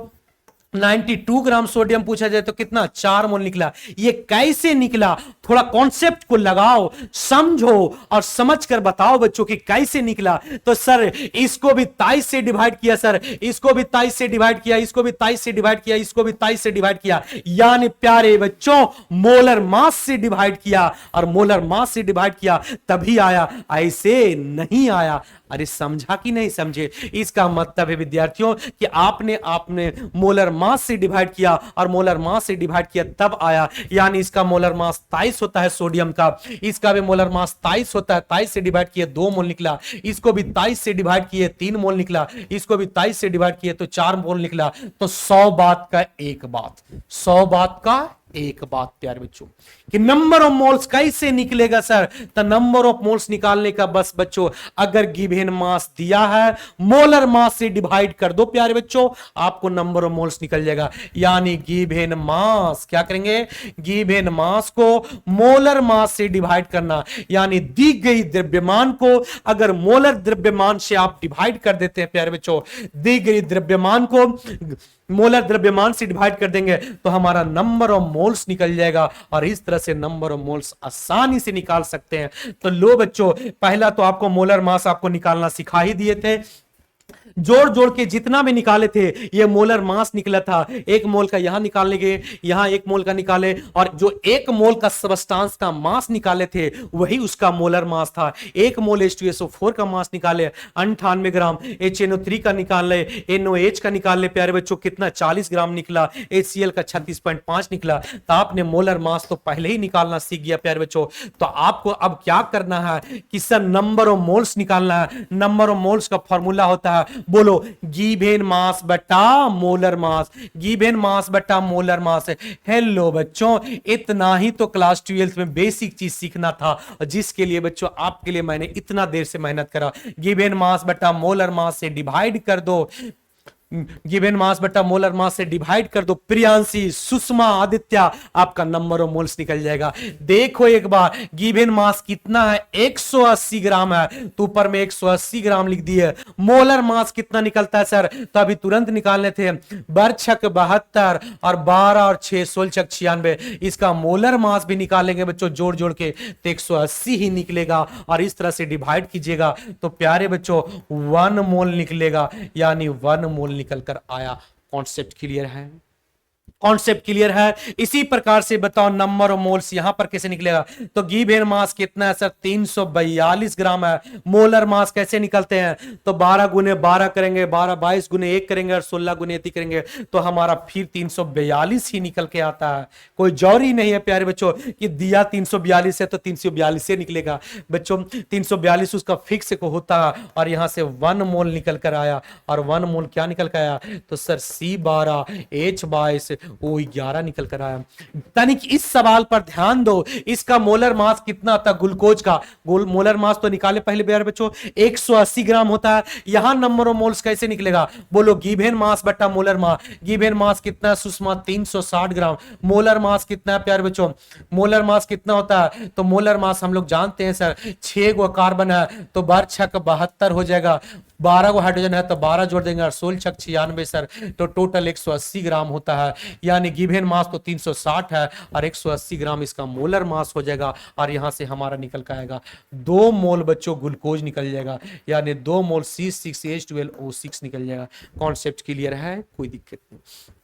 92 ग्राम सोडियम पूछा जाए तो कितना? 4 मोल निकला। ये कैसे निकला? थोड़ा कॉन्सेप्ट को लगाओ, समझो और समझकर बताओ बच्चों कि कैसे निकला। तो सर इसको भी 23 से डिवाइड किया, सर इसको भी 23 से डिवाइड किया, इसको भी 23 से डिवाइड किया, इसको भी 23 से डिवाइड किया, यानी प्यारे बच्चों मोलर मास से डिवाइड किया, और मोलर मास से डिवाइड किया तभी आया, ऐसे नहीं आया। अरे समझा कि नहीं समझे? इसका मतलब है विद्यार्थियों कि आपने मोलर मास से डिवाइड किया और मोलर मास से डिवाइड किया तब आया, यानी इसका मोलर मास 23 होता है सोडियम का, इसका भी मोलर मास 23 होता है, 23 से डिवाइड किए 2 मोल निकला, इसको भी 23 से डिवाइड किए 3 मोल निकला, इसको भी 23 से डिवाइड किए तो 4 मोल निकला। तो 100 बात का एक बात, 100 बात का एक बात प्यारे बच्चों कि नंबर ऑफ मोल्स कैसे निकलेगा सर? तो नंबर ऑफ मोल्स निकालने का बस बच्चों, अगर गिवन मास दिया है मोलर मास से डिवाइड कर दो प्यारे बच्चों, आपको नंबर ऑफ मोल्स निकल जाएगा। यानी गिवन मास क्या करेंगे? गिवन मास को मोलर मास से डिवाइड करना, यानी दी गई द्रव्यमान को अगर मोलर द्रव्यमान से आप डिवाइड कर देते हैं प्यारे बच्चों, दी गई द्रव्यमान को मोलर द्रव्यमान से डिवाइड कर देंगे तो हमारा नंबर ऑफ मोल्स निकल जाएगा, और इस तरह से नंबर ऑफ मोल्स आसानी से निकाल सकते हैं। तो लो बच्चों, पहला तो आपको मोलर मास आपको निकालना सिखा ही दिए थे, जोड़ जोड़ के जितना भी निकाले थे ये मोलर मास निकला था। 1 मोल का यहां निकालने के, यहां 1 मोल का निकाले, और जो 1 मोल का सबस्टांस का मास निकाले थे वही उसका मोलर मास था। 1 मोल H2SO4 का मास निकाले 98 ग्राम, HNO3 का निकाले, NOH का निकाले प्यारे बच्चों कितना? 40 ग्राम निकला, HCl का 36.5 निकला। तो आपने मोलर मास तो पहले ही निकालना सीख गया प्यारे बच्चों। तो आपको अब क्या करना है कि सर नंबर ऑफ मोल्स निकालना है। नंबर ऑफ मोल्स का फॉर्मूला होता है, बोलो, गिवन मास बटा मोलर मास, गिवन मास बटा मोलर मास है। हेलो बच्चों, इतना ही तो क्लास 12 में बेसिक चीज सीखना था, और जिसके लिए बच्चों आपके लिए मैंने इतना देर से मेहनत करा। गिवन मास बटा मोलर मास से डिवाइड कर दो, गिवन मास बटा मोलर मास से डिवाइड कर दो, प्रियांशी, सुषमा, आदित्य, आपका नंबर ऑफ मोल्स निकल जाएगा। देखो एक बार गिवन मास कितना है? 180 ग्राम है, तो ऊपर में 180 ग्राम लिख दिए। मोलर मास कितना निकलता है सर? तो अभी तुरंत निकालने थे, बरछक 72 और 12 और 6 16 96, इसका मोलर मास भी निकालेंगे बच्चों जोड़ जोड़ के तो 180 ही निकलेगा, और इस तरह से डिवाइड कीजिएगा तो प्यारे बच्चों 1 मोल निकलेगा, यानी 1 मोल निकल कर आया। कॉन्सेप्ट क्लियर है? कॉन्सेप्ट क्लियर है। इसी प्रकार से बताओ नंबर ऑफ मोल्स यहां पर कैसे निकलेगा। तो गिवन मास कितना है सर 342 ग्राम है। मोलर मास कैसे निकलते हैं, तो 12 गुने 12 करेंगे, 12 22 गुने 1 करेंगे और 16 गुने 1 करेंगे तो हमारा फिर 342 ही निकल के आता है। कोई जौरी नहीं है प्यारे बच्चों कि दिया 342 है तो 342 से निकलेगा। बच्चों 342 उसका फिक्स को होता है और यहां से 1 मोल निकल कर आया। और 1 मोल क्या निकल कर आया, तो सर C12 H22 वो 11 निकल कर आया। तनिक इस सवाल पर ध्यान दो, इसका मोलर मास कितना था ग्लूकोज का, मोलर मास तो निकाले पहले प्यारे बच्चों 180 ग्राम होता है। यहां नंबर ऑफ मोल्स कैसे निकलेगा, बोलो गिवन मास बटा मोलर मास। गिवन मास कितना है सुषमा 360 ग्राम। मोलर मास कितना है प्यारे बच्चों, मोलर मास कितना होता है, तो मोलर मास हम लोग जानते हैं सर 6 गो कार्बन है तो 12 छक 72 हो जाएगा। 12 गो हाइड्रोजन है तो 12 जोड़ देंगे और 16 छक 96 सर, तो टोटल 180 ग्राम होता है। यानी गिवन मास तो 360 है और 180 ग्राम इसका मोलर मास हो जाएगा। और यहां से हमारा निकल के आएगा 2 मोल बच्चों ग्लूकोज निकल जाएगा, यानी 2 मोल C6H12O6 निकल जाएगा। कॉन्सेप्ट क्लियर है, कोई दिक्कत नहीं।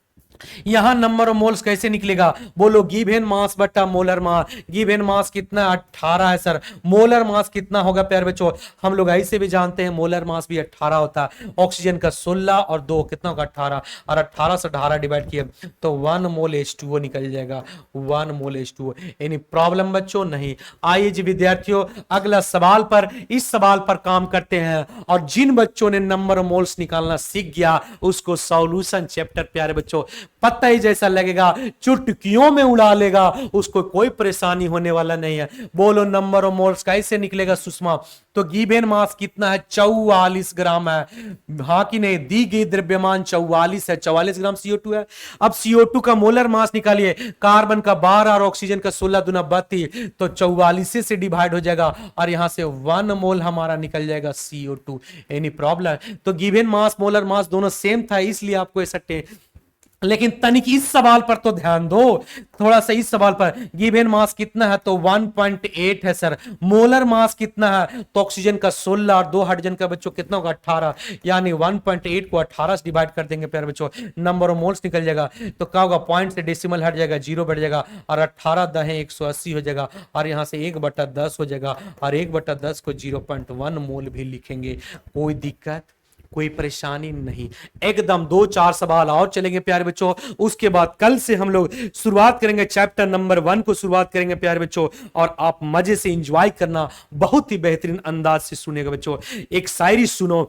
यहां नंबर ऑफ मोल्स कैसे निकलेगा, बोलो गिवन मास बटा मोलर मास। गिवन मास कितना 18 है सर। मोलर मास कितना होगा प्यारे बच्चों, हम लोग ऐसे भी जानते हैं मोलर मास भी 18 होता है। ऑक्सीजन का 16 और 2 कितना होगा 18, और 18 से 18 डिवाइड किए तो 1 मोल H2O निकल जाएगा। 1 मोल H2O। एनी प्रॉब्लम बच्चों, नहीं। आइए जी विद्यार्थियों अगला सवाल पर, इस सवाल पर काम करते हैं। और जिन बच्चों ने नंबर ऑफ मोल्स निकालना सीख गया उसको सॉल्यूशन चैप्टर प्यारे बच्चों पता ही जैसा लगेगा, चुटकियों में उड़ा लेगा, उसको कोई परेशानी होने वाला नहीं है। बोलो नंबर ऑफ मोल्स कैसे निकलेगा सुषमा, तो गिवन मास कितना है 44 ग्राम है। हाँ कि नहीं, दी गई द्रव्यमान 44 है, 44 ग्राम CO2 है। अब CO2 का मोलर मास निकालिए, कार्बन का 12 और ऑक्सीजन का 16 दूना 32, तो 44 से डिवाइड हो जाएगा और यहां से 1 मोल हमारा निकल जाएगा CO2। एनी प्रॉब्लम, तो गिवन मास मोलर मास दोनों सेम था इसलिए आपको ऐसा लेकिन तनिक इस सवाल पर तो ध्यान दो, थोड़ा सा इस सवाल पर। गिवन मास कितना है तो 1.8 है सर। मोलर मास कितना है तो ऑक्सीजन का 16 और 2 हाइड्रोजन का बच्चों कितना होगा 18, यानी 1.8 को 18 से डिवाइड कर देंगे प्यारे बच्चों, नंबर ऑफ मोल्स निकल जाएगा। तो क्या होगा, पॉइंट से डेसिमल हट जाएगा, 0 बढ़ जाएगा और 18 दहे 180 हो जाएगा और यहां से 1/10 हो जाएगा और 1/10 को 0.1 मोल भी लिखेंगे। कोई दिक्कत, कोई परेशानी नहीं, एकदम। 2-4 सवाल और चलेंगे प्यारे बच्चों, उसके बाद कल से हम लोग शुरुआत करेंगे चैप्टर नंबर 1 को शुरुआत करेंगे प्यारे बच्चों। और आप मजे से एंजॉय करना, बहुत ही बेहतरीन अंदाज से सुनेगा बच्चों। एक शायरी सुनो,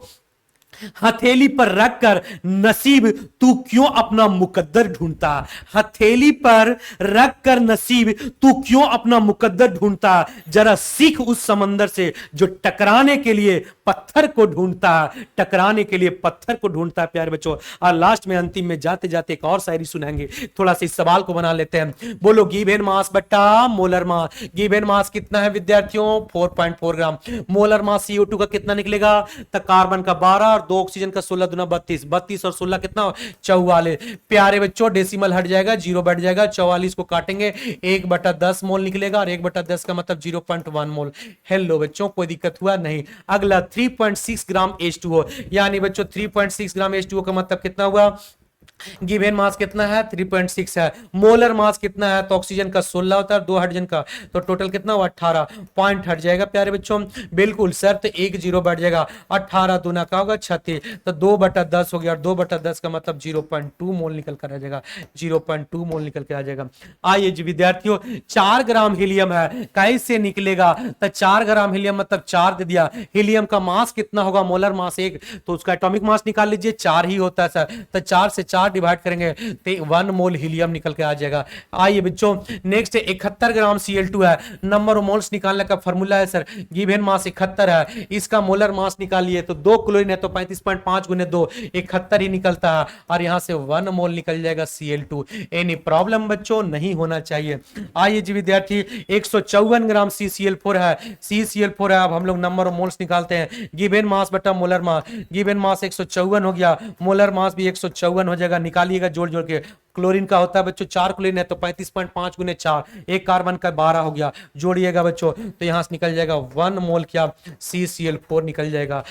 हथेली पर रखकर नसीब तू क्यों अपना मुकद्दर ढूंढता। हथेली पर रखकर नसीब तू क्यों अपना मुकद्दर ढूंढता, जरा सीख उस समंदर से जो टकराने के लिए पत्थर को ढूंढता, टकराने के लिए पत्थर को ढूंढता है प्यारे बच्चों। और लास्ट में अंतिम में जाते जाते एक और शायरी सुनाएंगे, थोड़ा सा इस सवाल को बना लेते हैं। बोलो गिवन मास बट्टा मोलर मास। गिवन मास कितना है विद्यार्थियों 4.4 ग्राम। मोलर मास CO2 का कितना निकलेगा, तो कार्बन का 12 और 2 ऑक्सीजन का 16 दूना 32, 32 और 16 कितना 44। प्यारे बच्चों डेसिमल हट जाएगा, 0 बढ़ जाएगा, 44 को काटेंगे 1/10 मोल निकलेगा और 1/10 का मतलब 0.1 मोल। हेलो बच्चों, कोई दिक्कत हुआ नहीं। अगला 3.6 ग्राम H2O, यानी बच्चों 3.6 ग्राम H2O का मतलब कितना हुआ, गिवन मास कितना है 3.6 है। मोलर मास कितना है तो ऑक्सीजन का 16 होता है, 2 हाइड्रोजन का, तो टोटल कितना हुआ 18। पॉइंट हट जाएगा प्यारे बच्चों, बिल्कुल सर, तो 1 0 बढ़ जाएगा। 18 दूना का होगा 36, तो 2/10 हो गया और 2/10 का मतलब 0.2 मोल निकल कर आ जाएगा, 0.2 मोल निकल के आ जाएगा। आइए जी विद्यार्थियों, 4 ग्राम हीलियम है, कैसे निकलेगा, तो 4 ग्राम हीलियम मतलब 4 दे दिया। हीलियम का मास कितना होगा, मोलर मास 1, तो उसका एटॉमिक मास निकाल लीजिए, 4 ही होता है सर, तो 4 से 4 डिवाइड करेंगे तो 1 मोल हीलियम निकल के आ जाएगा। आइए बच्चों नेक्स्ट 71 ग्राम Cl2 है। नंबर ऑफ मोल्स निकालने का फार्मूला है सर, गिवन मास 71 है, इसका मोलर मास निकालिए तो 2 क्लोरीन है तो 35.5 गुने 2 71 ही निकलता है और यहां से 1 मोल निकल जाएगा Cl2। एनी प्रॉब्लम बच्चों नहीं होना चाहिए। आइए जी विद्यार्थी 154 ग्राम CCl4 है, CCl4 है। अब हम लोग नंबर ऑफ मोल्स निकालते हैं, गिवन मास बटा मोलर मास। गिवन मास 154 हो गया, मोलर मास भी 154 हो जाएगा, निकालिएगा जोड़ जोड़ के। क्लोरीन का होता है बच्चों 4 क्लोरीन है तो 35.5 गुने 4, एक कार्बन का 12 हो गया, जोड़िएगा बच्चों तो यहां से निकल जाएगा 1 मोल क्या CCl4 निकल जाएगा।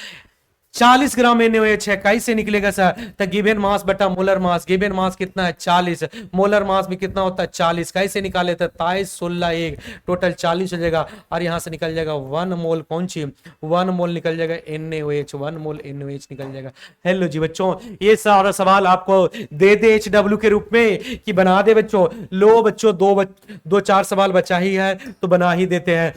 40 ग्राम NaOH है, कैसे निकलेगा सर? तो गिवन मास बटा मोलर मास, गिवन मास कितना है 40, मोलर मास भी कितना होता है 40, कैसे निकाले थे? 23 16 1 टोटल 40 हो जाएगा और यहां से निकल जाएगा 1 मोल, कौन सी 1 मोल निकल जाएगा NaOH, 1 मोल NaOH निकल जाएगा। हेलो जी बच्चों, ये सारा सवाल आपको दे दे HW के रूप में कि बना दे बच्चों? लो बच्चों, दो चार सवाल बचा ही है तो बना ही देते हैं।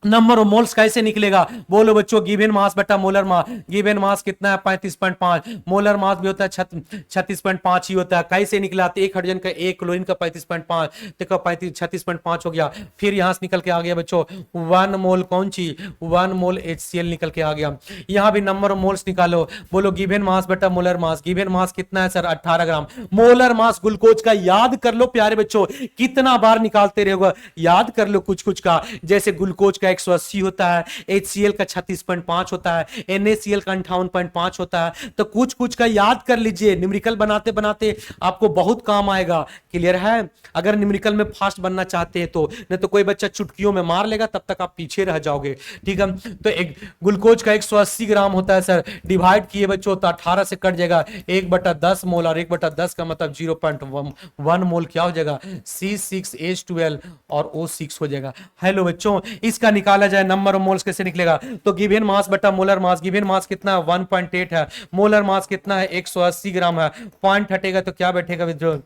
नंबर ऑफ मोल्स कैसे निकलेगा? बोलो बच्चों, गिवन मास बटा मोलर मास, गिवन मास कितना है 35.5, मोलर मास भी होता है 36.5 ही होता है, कैसे निकला? तो एक हाइड्रोजन का एक क्लोरीन का 35.5, देखो 36.5 हो गया। फिर यहां से निकल के आ गया बच्चों 1 मोल, कौन सी 1 मोल HCl निकल के आ गया। यहां भी नंबर ऑफ मोल्स निकालो, बोलो गिवन मास बटा मोलर मास, गिवन मास कितना है सर 18 ग्राम, मोलर मास ग्लूकोज का याद कर लो प्यारे बच्चों, कितना बार निकालते रहोगे, याद कर लो कुछ कुछ का, जैसे ग्लूकोज का 180 होता है, HCl का 36.5 होता है, NaCl का 58.5 होता है, तो कुछ कुछ का याद कर लीजिए, न्यूमेरिकल बनाते बनाते आपको बहुत काम आएगा। क्लियर है? अगर न्यूमेरिकल में फास्ट बनना चाहते हैं तो, नहीं तो कोई बच्चा चुटकियों में मार लेगा, तब तक आप पीछे रह जाओगे। ठीक है, तो एक ग्लूकोज का 180 ग्राम होता है सर, डिवाइड किए बच्चों तो 18 से कट जाएगा 1/10 मोल, और 1/10 का मतलब 0.1 मोल क्या हो जाएगा? C6H12 और O6 हो जाएगा। हेलो बच्चों, इसका निकाला जाए नंबर ऑफ मोल्स कैसे निकलेगा? तो गिवन मास बटा मोलर मास, गिवन मास कितना है 1.8 है, मोलर मास कितना है 180 ग्राम है, पॉइंट हटेगा तो क्या बैठेगा विद्रोह?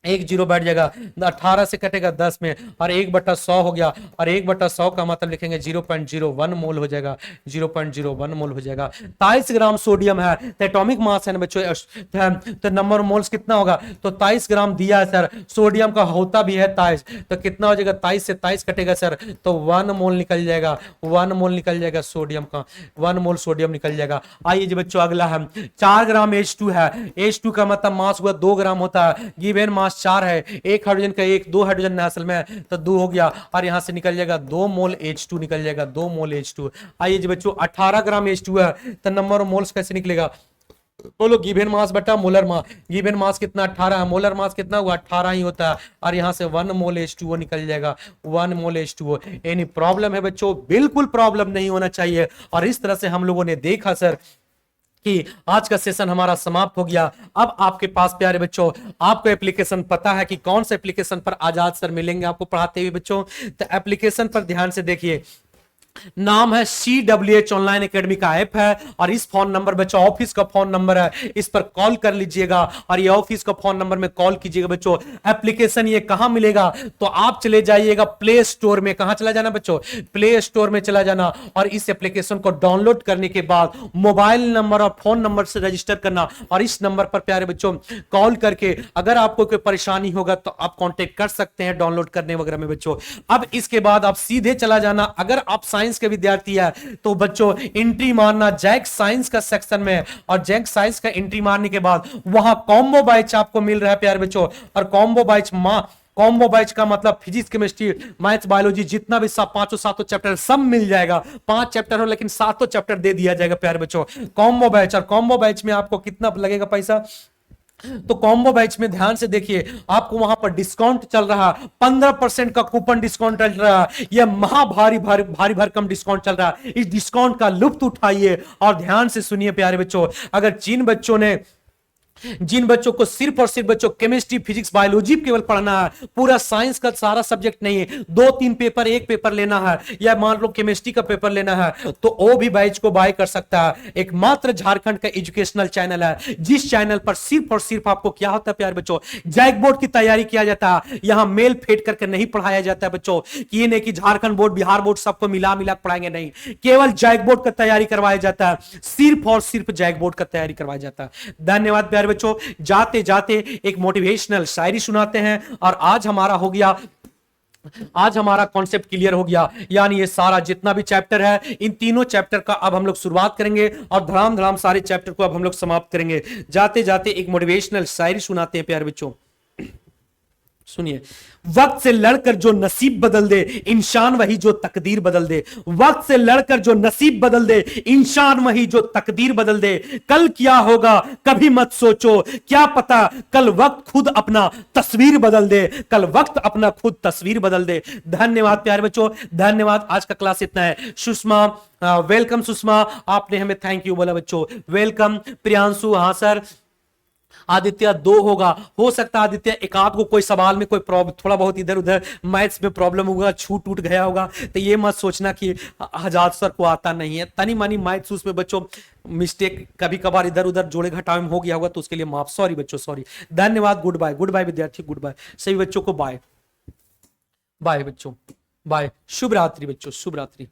एक जीरो बैठ जाएगा, 18 से कटेगा 10 में, और 1/100 हो गया, और 1/100 का मतलब लिखेंगे 0.01 मोल हो जाएगा, 0.01 मोल हो जाएगा। 23 ग्राम सोडियम है, तो एटॉमिक मास है ना बच्चों, तो नंबर ऑफ मोल्स कितना होगा? तो 23 ग्राम दिया है सर, सोडियम का होता भी है 23, तो कितना हो जाएगा? 23 से 23 कटेगा सर, तो 1 मोल निकल जाएगा, 1 मोल निकल जाएगा सोडियम का, 1 मोल सोडियम निकल जाएगा। आइए जी बच्चों, अगला है 4 ग्राम H2 है, H2 का मतलब मास हुआ 2 ग्राम होता है, गिवन मास 4 है, एक हाइड्रोजन का एक, 2 हाइड्रोजन है असल में, तो 2 हो गया, और यहां से निकल जाएगा 2 मोल H2 निकल जाएगा, 2 मोल H2। आइए जी बच्चों, 18 ग्राम H2 है, तो नंबर ऑफ मोल्स कैसे निकलेगा? बोलो गिवन मास बटा मोलर मास, गिवन मास कितना 18 है, मोलर मास कितना हुआ 18 ही होता है, और यहां से 1 मोल H2O निकल जाएगा, 1 मोल H2O। एनी प्रॉब्लम है बच्चों? बिल्कुल प्रॉब्लम नहीं होना चाहिए। और इस तरह से हम लोगों ने देखा सर कि आज का सेशन हमारा समाप्त हो गया। अब आपके पास प्यारे बच्चों, आपको एप्लीकेशन पता है कि कौन से एप्लीकेशन पर आजाद सर मिलेंगे आपको पढ़ाते हुए बच्चों? तो एप्लीकेशन पर ध्यान से देखिए, नाम है CWH ऑनलाइन एकेडमी का ऐप है, और इस फोन नंबर बच्चों ऑफिस का फोन नंबर है, इस पर कॉल कर लीजिएगा, और ये ऑफिस का फोन नंबर में कॉल कीजिएगा बच्चों। एप्लीकेशन ये कहां मिलेगा? तो आप चले जाइएगा प्ले स्टोर में। कहां चला जाना बच्चों? प्ले स्टोर में चला जाना, और इस एप्लीकेशन को डाउनलोड करने के बाद मोबाइल नंबर और फोन नंबर से रजिस्टर करना, और इस नंबर पर प्यारे बच्चों कॉल करके अगर आपको कोई परेशानी होगा तो आप कांटेक्ट कर सकते हैं डाउनलोड करने वगैरह में बच्चों। अब इसके बाद आप सीधे चला जाना, अगर आप साइंस के विद्यार्थी है तो बच्चों एंट्री मारना जैक साइंस का सेक्शन में, और जैक साइंस का एंट्री मारने के बाद वहां कॉम्बो बैच आपको मिल रहा है प्यारे बच्चों। और कॉम्बो बैच का मतलब फिजिक्स केमिस्ट्री मैथ्स बायोलॉजी जितना भी सब पांचों सातों चैप्टर सब मिल जाएगा। 5 चैप्टर हो लेकिन सातों चैप्टर दे दिया जाएगा प्यारे बच्चों कॉम्बो बैच। और कॉम्बो बैच में आपको कितना लगेगा पैसा? तो कॉम्बो बैच में ध्यान से देखिए, आपको वहां पर डिस्काउंट चल रहा, 15% का कूपन डिस्काउंट चल रहा, यह महा भारी भारी भारी भरकम डिस्काउंट चल रहा। इस डिस्काउंट का लुत्फ उठाइए और ध्यान से सुनिए प्यारे बच्चों। अगर जिन बच्चों को सिर्फ और सिर्फ बच्चों केमिस्ट्री फिजिक्स बायोलॉजी केवल पढ़ना है, पूरा साइंस का सारा सब्जेक्ट नहीं है, 2-3 पेपर एक पेपर लेना है, या मान लो केमिस्ट्री का पेपर लेना है, तो वो भी बैच को बाय कर सकता है। एक मात्र झारखंड का एजुकेशनल चैनल है, जिस चैनल पर सिर्फ और सिर्फ आपको क्या होता है प्यारे बच्चों, जैक बोर्ड की तैयारी किया जाता है। यहां मेल फेट करके नहीं पढ़ाया जाता है बच्चों, कि ये नहीं कि झारखंड बोर्ड बिहार बोर्ड सबको मिला मिला पढ़ाएंगे, नहीं, केवल जैक बोर्ड का तैयारी करवाया जाता है, सिर्फ और सिर्फ जैक बोर्ड का तैयारी करवाया जाता है। धन्यवाद प्यारे बच्चों। जाते जाते एक मोटिवेशनल शायरी सुनाते हैं, और आज हमारा कॉन्सेप्ट क्लियर हो गया। यानी ये सारा जितना भी चैप्टर है, इन तीनों चैप्टर का अब हम लोग शुरुआत करेंगे, और धड़ाम धड़ाम सारे चैप्टर को अब हम लोग समाप्त करेंगे। जाते जाते एक मोटिवेशनल शायरी सुनाते हैं प्यारे बच्चों। सुनिए, वक्त से लड़कर जो नसीब बदल दे, इंसान वही जो तकदीर बदल दे। वक्त से लड़कर जो नसीब बदल दे, इंसान वही जो तकदीर बदल दे। कल क्या होगा कभी मत सोचो, क्या पता कल वक्त खुद अपना तस्वीर बदल दे, कल वक्त अपना खुद तस्वीर बदल दे। धन्यवाद प्यारे बच्चों, धन्यवाद। आज का क्लास इतना है। सुषमा, वेलकम सुषमा, आपने हमें थैंक यू बोला बच्चों, वेलकम। प्रियांशु, हाँ सर। आदित्य 2 होगा, हो सकता है आदित्य एक आध को कोई सवाल में कोई प्रॉब्लम, थोड़ा बहुत इधर उधर मैथ्स में प्रॉब्लम होगा, छूट टूट गया होगा, तो ये मत सोचना कि हजार सर को आता नहीं है। तनी मानी मैथ्स उसमें बच्चों मिस्टेक कभी कभार इधर उधर जोड़े घटाव में हो गया होगा, तो उसके लिए माफ, सॉरी बच्चों, सॉरी। धन्यवाद, गुड बाय, गुड बाय विद्यार्थी, गुड बाय सभी बच्चों को, बाय बाय बच्चों, बाय। शुभ रात्रि बच्चों, शुभ रात्रि।